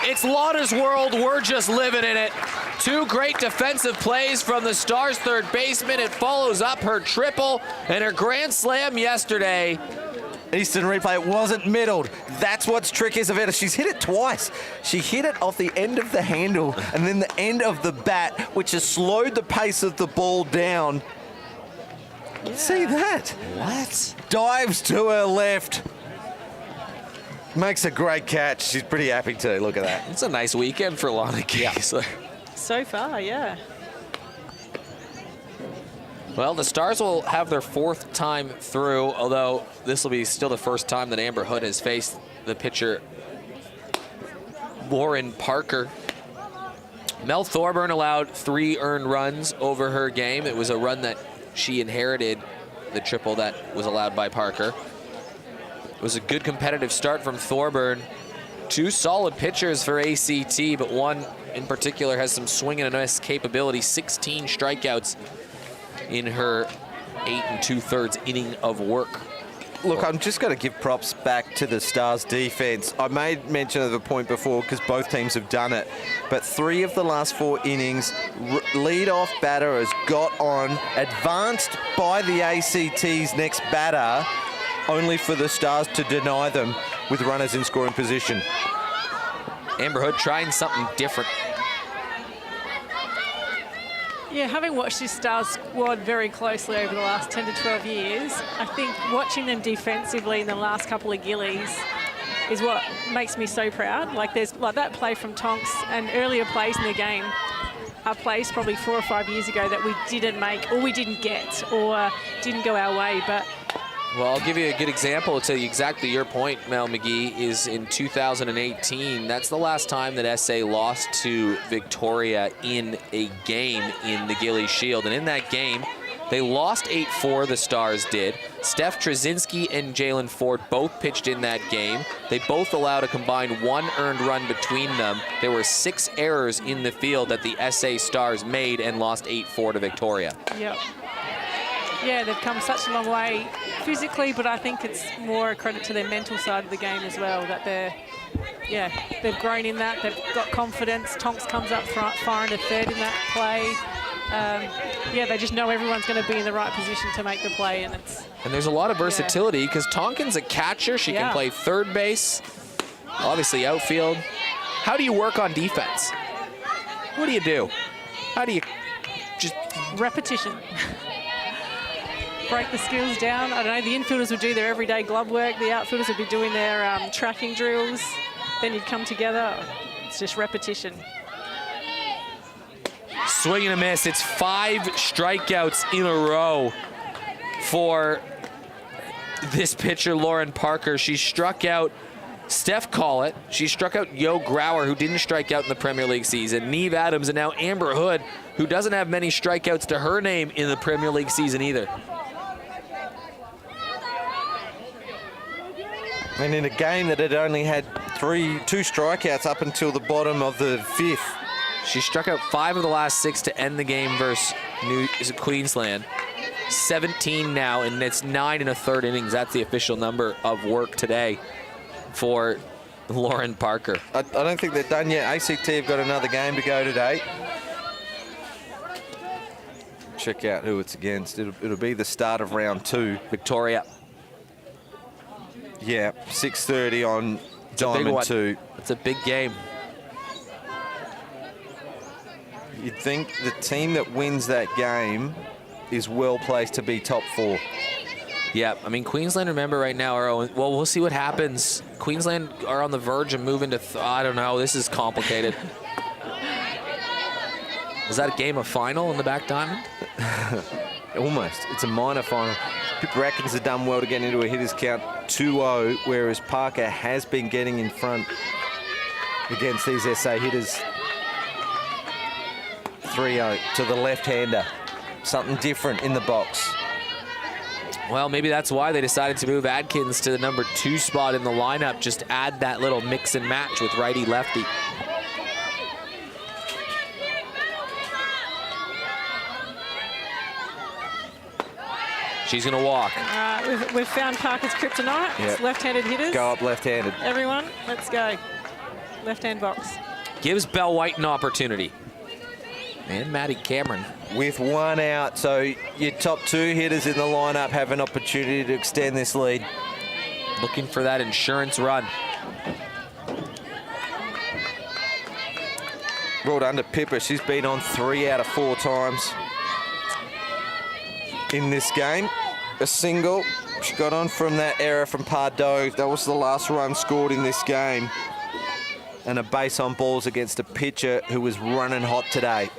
It's Lauder's world. We're just living in it. Two great defensive plays from the Stars' third baseman. It follows up her triple and her grand slam yesterday. Easton replay, it wasn't middled. That's what's tricky, Zavetta. She's hit it twice. She hit it off the end of the handle and then the end of the bat, which has slowed the pace of the ball down. Yeah. See that? What? Dives to her left. Makes a great catch. She's pretty happy too. Look at that. It's a nice weekend for Lana Kaysler. So far, yeah. Well, the Stars will have their fourth time through, although this will be still the first time that Amber Hood has faced the pitcher, Lauren Parker. Mel Thorburn allowed 3 earned runs over her game. It was a run that she inherited, the triple that was allowed by Parker. It was a good competitive start from Thorburn. 2 solid pitchers for ACT, but one in particular has some swing and a miss capability. 16 strikeouts in her 8 2/3 inning of work. Look, I'm just going to give props back to the Stars defense. I made mention of the point before because both teams have done it, but 3 of the last 4 innings, lead-off batter has got on, advanced by the ACT's next batter, only for the Stars to deny them with runners in scoring position. Amber Hood trying something different. Yeah, having watched this Stars squad very closely over the last 10 to 12 years, I think watching them defensively in the last couple of Gillies is what makes me so proud. Like there's like that play from Tonks and earlier plays in the game are plays probably 4 or 5 years ago that we didn't make or we didn't get or didn't go our way. But well, I'll give you a good example to exactly your point, Mel McGee, is in 2018. That's the last time that SA lost to Victoria in a game in the Gillies Shield. And in that game, they lost 8-4, the Stars did. Steph Trzynski and Jalen Ford both pitched in that game. They both allowed a combined 1 earned run between them. There were 6 errors in the field that the SA Stars made and lost 8-4 to Victoria. Yep. Yeah, they've come such a long way physically, but I think it's more a credit to their mental side of the game as well, that they've grown in that, they've got confidence. Tonks comes up front, far into third in that play. Yeah, they just know everyone's going to be in the right position to make the play, and there's a lot of versatility because Tonkin's a catcher. She can play third base, obviously outfield. How do you work on defense? What do you do? How do you just... Repetition. Break the skills down. I don't know, the infielders would do their everyday glove work. The outfielders would be doing their tracking drills. Then you'd come together. It's just repetition. Swing and a miss. It's 5 strikeouts in a row for this pitcher, Lauren Parker. She struck out Steph Collett. She struck out Yo Grauer, who didn't strike out in the Premier League season. Neve Adams, and now Amber Hood, who doesn't have many strikeouts to her name in the Premier League season either. And in a game that had only had 2 strikeouts up until the bottom of the 5th. She struck out 5 of the last 6 to end the game versus Queensland. 17 now, and it's 9 1/3 innings. That's the official number of work today for Lauren Parker. I don't think they're done yet. ACT have got another game to go today. Check out who it's against. It'll be the start of round 2. Victoria. Yeah, 6:30 on Diamond 2. It's a big game. You'd think the team that wins that game is well placed to be top 4. Yeah, I mean, Queensland, remember, right now are, well, we'll see what happens. Queensland are on the verge of moving to, I don't know, this is complicated. Is that a game of final in the back diamond? Almost. It's a minor final. Pip Ratkins have done well to get into a hitters count 2-0, whereas Parker has been getting in front against these SA hitters 3-0 to the left-hander. something different in the box. Well, maybe that's why they decided to move Adkins to the number 2 spot in the lineup. Just add that little mix and match with righty-lefty. She's going to walk. We've found Parker's kryptonite. Yep. It's left-handed hitters. Go up left-handed. Everyone, let's go. Left-hand box. Gives Belle White an opportunity. And Maddie Cameron. With 1 out, so your top 2 hitters in the lineup have an opportunity to extend this lead. Looking for that insurance run. Well done to Pippa. She's been on 3 out of 4 times in this game. A single. She got on from that error from Pardo. That was the last run scored in this game. And a base on balls against a pitcher who was running hot today.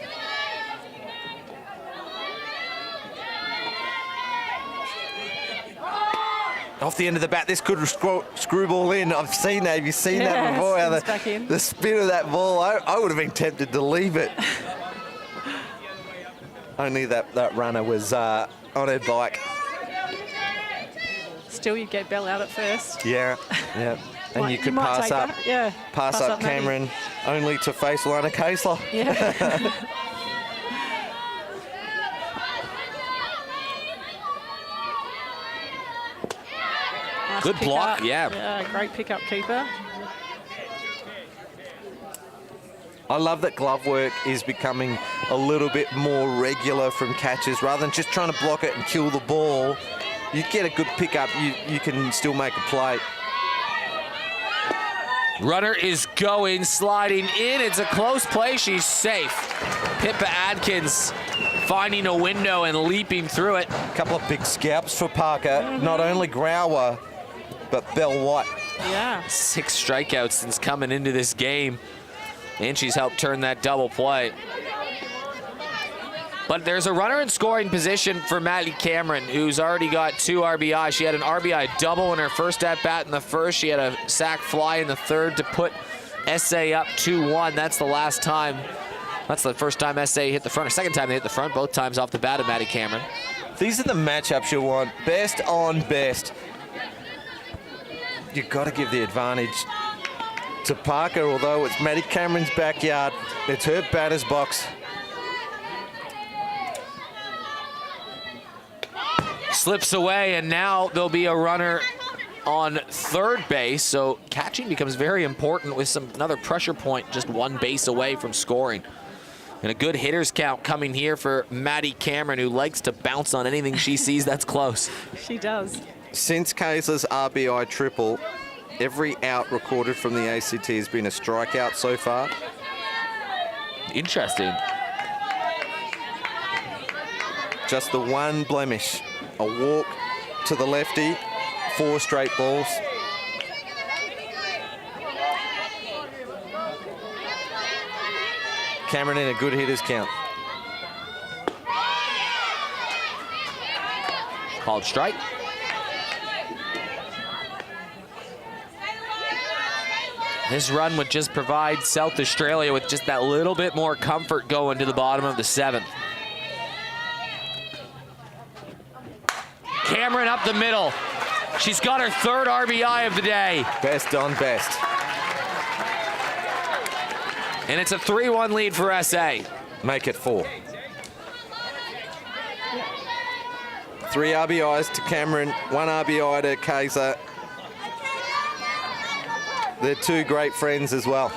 Off the end of the bat, this could screw ball in. I've seen that. Have you seen that before? How back in. the spin of that ball, I would have been tempted to leave it. Only that runner was on her bike. Still, you get Belle out at first. Yeah, yeah. And you could might pass take up, that. Yeah. pass up Cameron, only to face Lana Kaesler. Yeah. Nice Good block, up. yeah. Yeah, great pickup, keeper. I love that glove work is becoming a little bit more regular from catchers. Rather than just trying to block it and kill the ball, you get a good pickup, you can still make a play. Runner is going, sliding in. It's a close play. She's safe. Pippa Adkins finding a window and leaping through it. A couple of big scalps for Parker. Not only Grauer, but Belle White. Yeah. 6 strikeouts since coming into this game. And she's helped turn that double play. But there's a runner in scoring position for Maddie Cameron, who's already got 2 RBI. She had an RBI double in her first at-bat in the first. She had a sac fly in the third to put SA up 2-1. That's the last time. That's the first time SA hit the front, or second time they hit the front, both times off the bat of Maddie Cameron. These are the matchups you want. Best on best. You've got to give the advantage to Parker, although it's Maddie Cameron's backyard. It's her batter's box. Slips away, and now there'll be a runner on third base. So catching becomes very important with another pressure point, just 1 base away from scoring. And a good hitters count coming here for Maddie Cameron, who likes to bounce on anything she sees that's close. She does. Since Kaesler's RBI triple, every out recorded from the ACT has been a strikeout so far. Interesting. Just the 1 blemish. A walk to the lefty, 4 straight balls. Cameron in a good hitters count. Called strike. This run would just provide South Australia with just that little bit more comfort going to the bottom of the 7th. Cameron up the middle. She's got her 3rd RBI of the day. Best on best. And it's a 3-1 lead for SA. Make it 4. 3 RBIs to Cameron, 1 RBI to Kaesler. They're 2 great friends as well.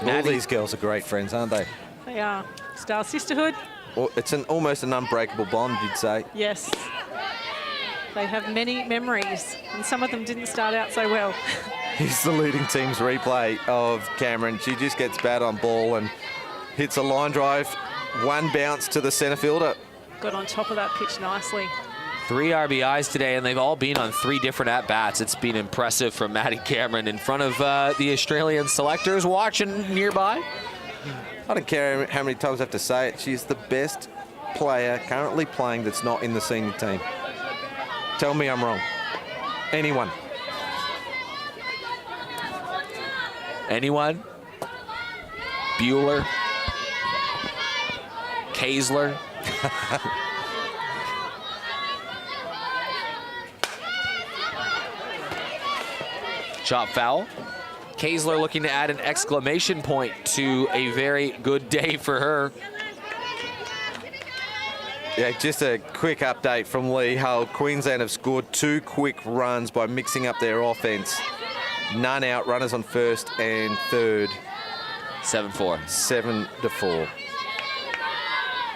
All these girls are great friends, aren't they? They are. Star sisterhood. Well, it's almost an unbreakable bond, you'd say. Yes. They have many memories, and some of them didn't start out so well. Here's the leading team's replay of Cameron. She just gets bat on ball and hits a line drive. 1 bounce to the centre fielder. Got on top of that pitch nicely. 3 RBIs today, and they've all been on 3 different at-bats. It's been impressive from Maddie Cameron in front of the Australian selectors watching nearby. I don't care how many times I have to say it. She's the best player currently playing that's not in the senior team. Tell me I'm wrong. Anyone. Anyone? Bueller? Kaesler. Chop foul. Kaesler looking to add an exclamation point to a very good day for her. Yeah, just a quick update from Lee Hull. Queensland have scored 2 quick runs by mixing up their offense. None out, runners on first and third. 7-4. 7-4.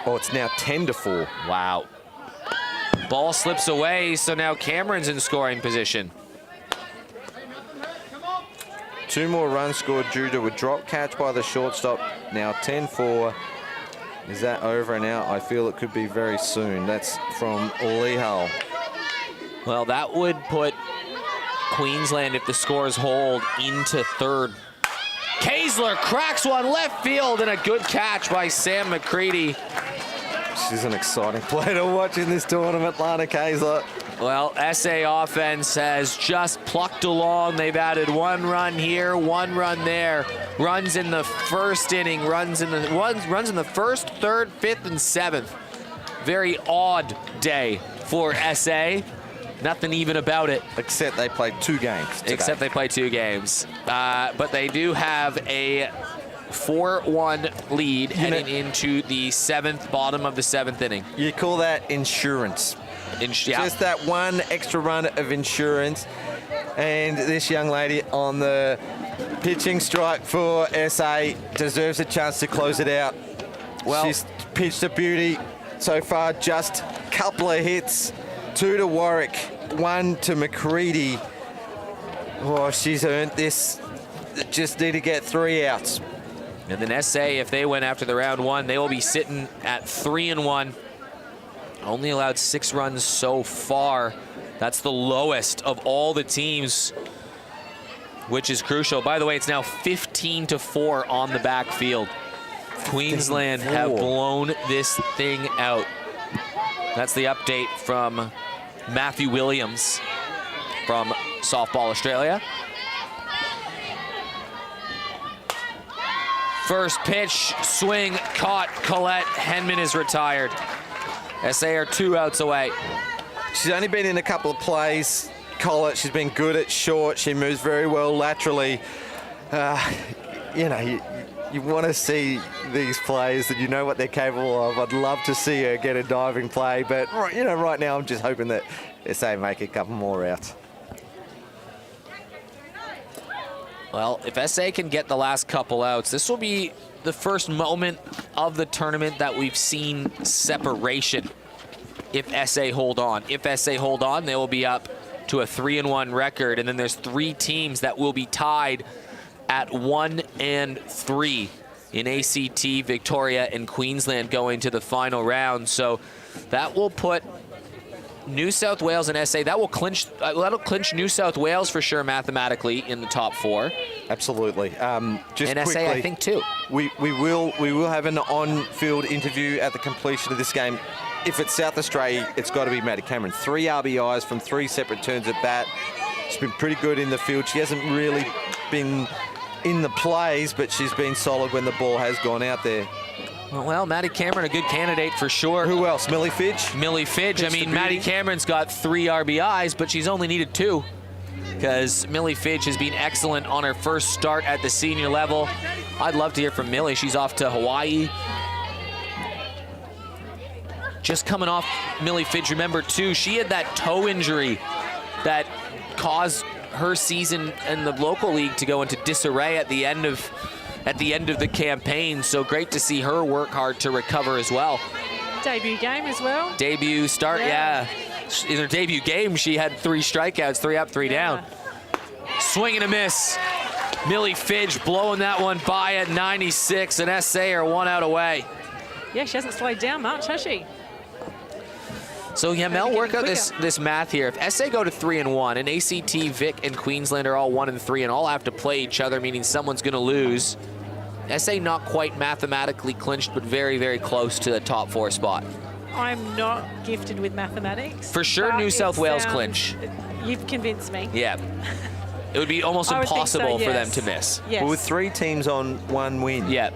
Oh, it's now 10-4. Wow. Ball slips away, so now Cameron's in scoring position. 2 more runs scored due to a drop catch by the shortstop. Now 10-4. Is that over and out? I feel it could be very soon. That's from Lee Hull. Well, that would put Queensland, if the scores hold, into third. Kaesler cracks one left field, and a good catch by Sam McCready. She's an exciting player to watch in this tournament, Lana Kaesler. Well, SA offense has just plucked along. They've added 1 run here, 1 run there. Runs in the first inning, runs in the first, third, fifth, and seventh. Very odd day for SA. Nothing even about it. Except they played 2 games today. Except they played 2 games. But they do have a 4-1 lead heading into the bottom of the 7th inning. You call that insurance. Yeah. Just that 1 extra run of insurance. And this young lady on the pitching strike for SA deserves a chance to close it out. Well, she's pitched a beauty so far, just a couple of hits. 2 to Warwick, 1 to McCready. Oh, she's earned this. Just need to get 3 outs. And then SA, if they win after the round 1, they will be sitting at 3-1. Only allowed 6 runs so far. That's the lowest of all the teams, which is crucial. By the way, it's now 15-4 on the backfield. Queensland have blown this thing out. That's the update from Matthew Williams from Softball Australia. First pitch, swing, caught, Colette. Henman is retired. SA are 2 outs away. She's only been in a couple of plays. Collett, she's been good at short. She moves very well laterally. You know, you want to see these players that you know what they're capable of. I'd love to see her get a diving play, but you know, right now I'm just hoping that SA make a couple more outs. Well, if SA can get the last couple outs, this will be the first moment of the tournament that we've seen separation if SA hold on. If SA hold on, they will be up to a 3-1 record, and then there's 3 teams that will be tied at 1 and 3 in ACT, Victoria, and Queensland going to the final round. So that will put New South Wales and SA, that'll clinch New South Wales for sure mathematically in the top 4. Absolutely. Just and quickly, SA, I think, too. We will have an on-field interview at the completion of this game. If it's South Australia, it's got to be Maddie Cameron. 3 RBIs from 3 separate turns at bat. She's been pretty good in the field. She hasn't really been in the plays, but she's been solid when the ball has gone out there. Well, Maddie Cameron, a good candidate for sure. Who else? Millie Fidge? Millie Fidge. I mean, Maddie Cameron's got 3 RBIs, but she's only needed 2 because Millie Fidge has been excellent on her first start at the senior level. I'd love to hear from Millie. She's off to Hawaii. Just coming off Millie Fidge, remember, too, she had that toe injury that caused her season in the local league to go into disarray at the end of the campaign. So great to see her work hard to recover as well. Debut game as well. Debut start, yeah. In her debut game, she had 3 strikeouts, 3 up, 3 down. Swing and a miss. Millie Fidge blowing that one by at 96, and SA are 1 out away. Yeah, she hasn't slowed down much, has she? So yeah, Mel, work out this math here. If SA go to 3-1, and ACT, Vic, and Queensland are all 1 and 3, and all have to play each other, meaning someone's going to lose. SA not quite mathematically clinched, but very, very close to the top 4 spot. I'm not gifted with mathematics. For sure, New South Wales clinch. You've convinced me. Yeah. It would be almost impossible for them to miss. Yes. Well, with 3 teams on 1 win. Yeah.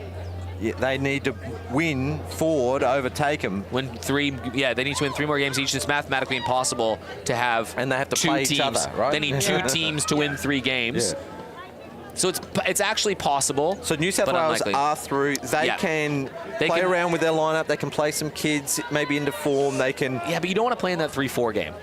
they need to win 4 to overtake them. Win 3, yeah, they need to win 3 more games each. It's mathematically impossible to have And they have to 2 play teams. each other, right? They need 2 teams to win 3 games. Yeah. So it's actually possible. So New South but Wales unlikely. are through. They can play around with their lineup. They can play some kids maybe into form. They can. Yeah, but you don't want to play in that 3-4 game.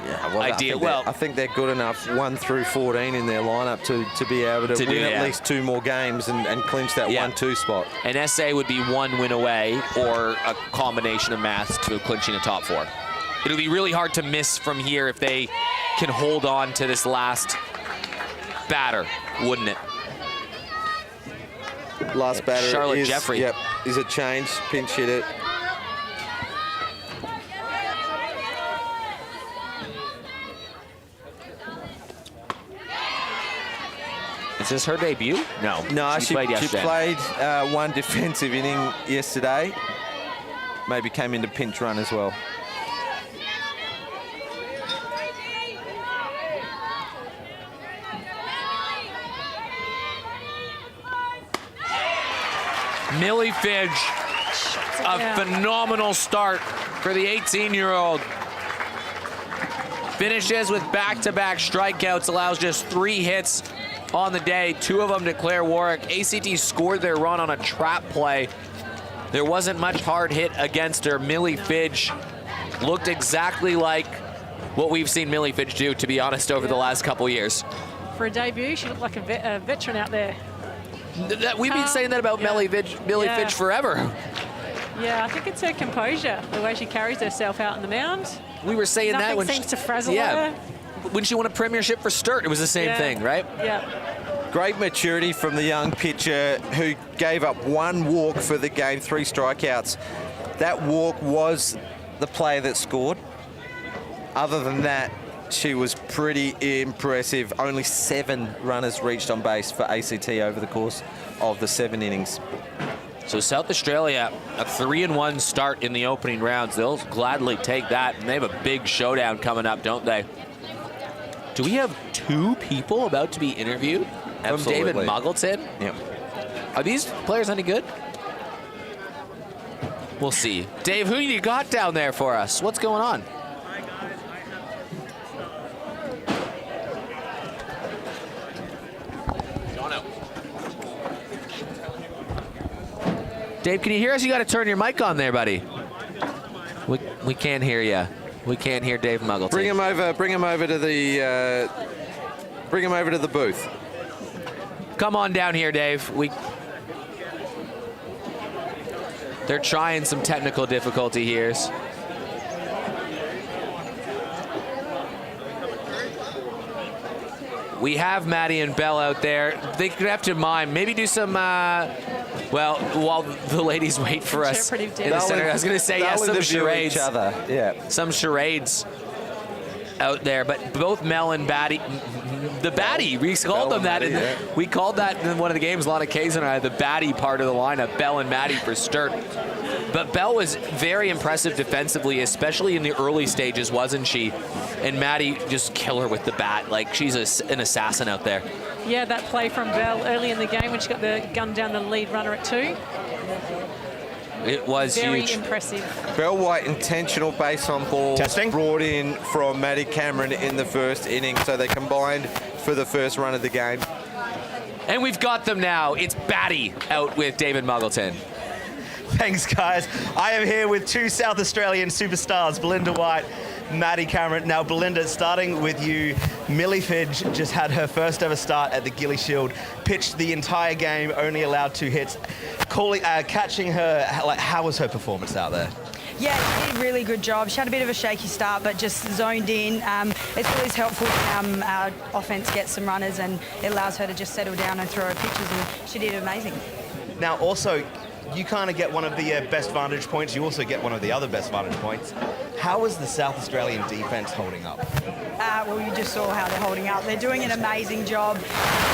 Yeah, well, I think they're good enough 1 through 14 in their lineup to be able to win at least 2 more games and clinch that 1-2 spot. And SA would be 1 win away or a combination of maths to clinching a top 4. It'll be really hard to miss from here if they can hold on to this last batter, wouldn't it? Last batter Charlotte is, Jeffrey. Yep, is a change, pinch hit it. Is this her debut? No. No, she played yesterday. She played 1 defensive inning yesterday. Maybe came into pinch run as well. Millie Fidge, a phenomenal start for the 18-year-old. Finishes with back-to-back strikeouts, allows just 3 hits on the day, 2 of them to Claire Warwick. ACT scored their run on a trap play. There wasn't much hard hit against her. Millie Fidge looked exactly like what we've seen Millie Fidge do, to be honest, over the last couple years. For a debut, she looked like a veteran out there. We've been saying that about Millie Fidge forever. Yeah, I think it's her composure, the way she carries herself out on the mound. We were saying that when seems to frazzle her. her. When she won a premiership for Sturt, it was the same thing, right? Yeah. Great maturity from the young pitcher who gave up 1 walk for the game, 3 strikeouts. That walk was the player that scored. Other than that, she was pretty impressive. Only 7 runners reached on base for ACT over the course of the 7 innings. So South Australia, a 3-1 start in the opening rounds. They'll gladly take that, and they have a big showdown coming up, don't they? Do we have 2 people about to be interviewed? Absolutely. From David Muggleton? Yep. Are these players any good? We'll see. Dave, who you got down there for us? What's going on? Dave, can you hear us? You got to turn your mic on there, buddy. We can't hear you. We can't hear Dave Muggleton. Bring him over. Bring him over to the. Bring him over to the booth. Come on down here, Dave. They're trying some technical difficulty here. We have Maddie and Belle out there. They could have to mime. Maybe do some, well, while the ladies wait for us in the center. I was going to say, yeah, some charades. Each other. Yeah. Some charades out there. But both Mel and Batty, the Batty, we called them that. We called that in one of the games, Lana Kays and I, the Batty part of the lineup, Belle and Maddie for Sturt. But Belle was very impressive defensively, especially in the early stages, wasn't she? And Maddie just killer with the bat. Like, she's an assassin out there. Yeah, that play from Belle early in the game when she got the gun down the lead runner at 2. It was very huge. impressive. Belle White, intentional base on ball. Testing. Brought in from Maddie Cameron in the first inning, so they combined for the first run of the game. And we've got them now. It's Batty out with David Muggleton. Thanks, guys. I am here with 2 South Australian superstars, Belinda White, Maddie Cameron. Now, Belinda, starting with you, Millie Fidge just had her first ever start at the Gillies Shield, pitched the entire game, only allowed 2 hits. Catching her, like, how was her performance out there? Yeah, she did a really good job. She had a bit of a shaky start, but just zoned in. It's always helpful when our offense gets some runners, and it allows her to just settle down and throw her pitches, and she did amazing. Now, also, you kind of get one of the best vantage points. You also get one of the other best vantage points. How is the South Australian defense holding up? Well, you just saw how they're holding up. They're doing an amazing job.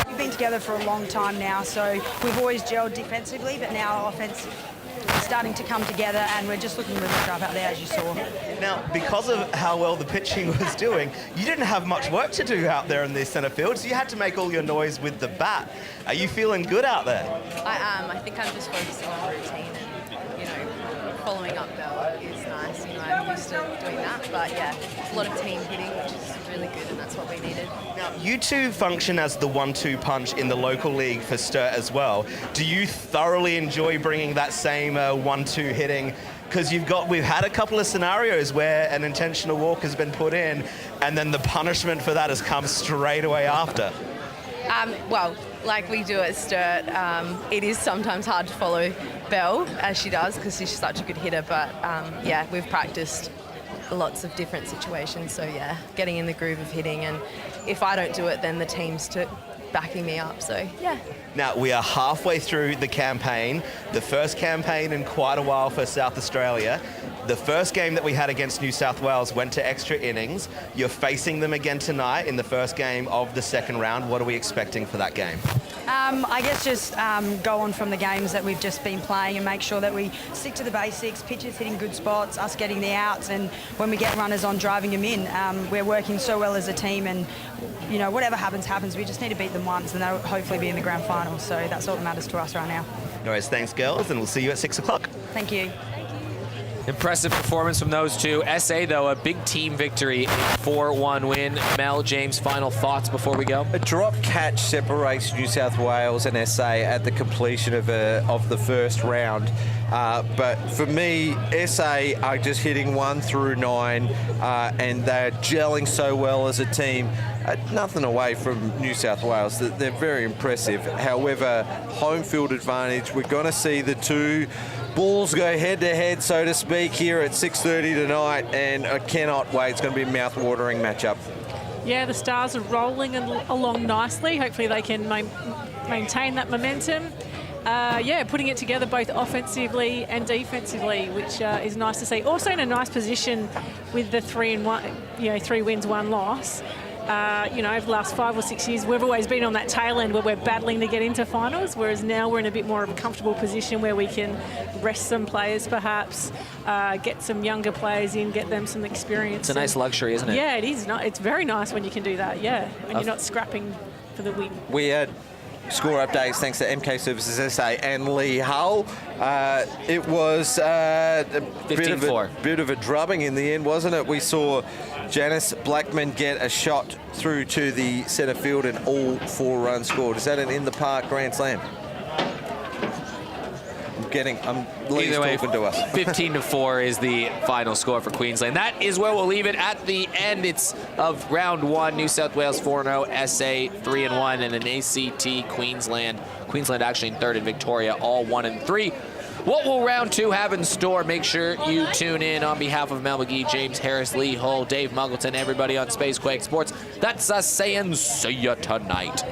We've been together for a long time now, so we've always gelled defensively, but now our offense is starting to come together, and we're just looking really sharp out there, as you saw. Now, because of how well the pitching was doing, you didn't have much work to do out there in the centre field, so you had to make all your noise with the bat. Are you feeling good out there? I am. I think I'm just focusing on routine and, following up Bell is nice. I'm used to doing that, but yeah, a lot of team hitting, which is really good, and that's what we needed. Now, you two function as the 1-2 punch in the local league for Sturt as well. Do you thoroughly enjoy bringing that same 1-2 hitting? Because we've had a couple of scenarios where an intentional walk has been put in, and then the punishment for that has come straight away after. Well, like we do at Sturt, it is sometimes hard to follow Belle as she does because she's such a good hitter, but yeah, we've practiced lots of different situations, so yeah, getting in the groove of hitting, and if I don't do it, then the team's backing me up, so yeah. Now, we are halfway through the campaign, the first campaign in quite a while for South Australia. The first game that we had against New South Wales went to extra innings. You're facing them again tonight in the first game of the second round. What are we expecting for that game? I guess just go on from the games that we've just been playing and make sure that we stick to the basics, pitchers hitting good spots, us getting the outs, and when we get runners on, driving them in. We're working so well as a team, and whatever happens, happens. We just need to beat them once, and they'll hopefully be in the grand final. So that's all that matters to us right now. No worries, thanks girls, and we'll see you at 6 o'clock. Thank you. Impressive performance from those two. SA, though, a big team victory, 4-1 win. Mel, James, final thoughts before we go? A drop catch separates New South Wales and SA at the completion of the first round. But for me, SA are just hitting 1 through 9, and they're gelling so well as a team. Nothing away from New South Wales. They're very impressive. However, home field advantage, we're going to see the two Bulls go head-to-head, so to speak, here at 6:30 tonight, and I cannot wait. It's going to be a mouth-watering matchup. Yeah, the Stars are rolling along nicely. Hopefully they can maintain that momentum. Yeah, putting it together both offensively and defensively, which is nice to see. Also in a nice position with the 3-1, 3 wins, 1 loss. Over the last 5 or 6 years, we've always been on that tail end where we're battling to get into finals, whereas now we're in a bit more of a comfortable position where we can rest some players perhaps, get some younger players in, get them some experience. It's a nice luxury, isn't it? Yeah, it is. It's very nice when you can do that, yeah, when you're not scrapping for the win. We had score updates thanks to MK Services SA and Lee Hull. It was a bit of a drubbing in the end, wasn't it? We saw Janice Blackman get a shot through to the centre field and all 4 runs scored. Is that an in-the-park grand slam? Lee's Either way, talking to us. 15-4 is the final score for Queensland. That is where we'll leave it at the end. It's of round 1, New South Wales 4-0, SA 3-1, and an ACT Queensland. Queensland actually in 3rd and Victoria, all 1-3. What will round 2 have in store? Make sure you tune in. On behalf of Mel McGee, James Harris, Lee Hull, Dave Muggleton, everybody on Spacequake Sports. That's us saying see ya tonight.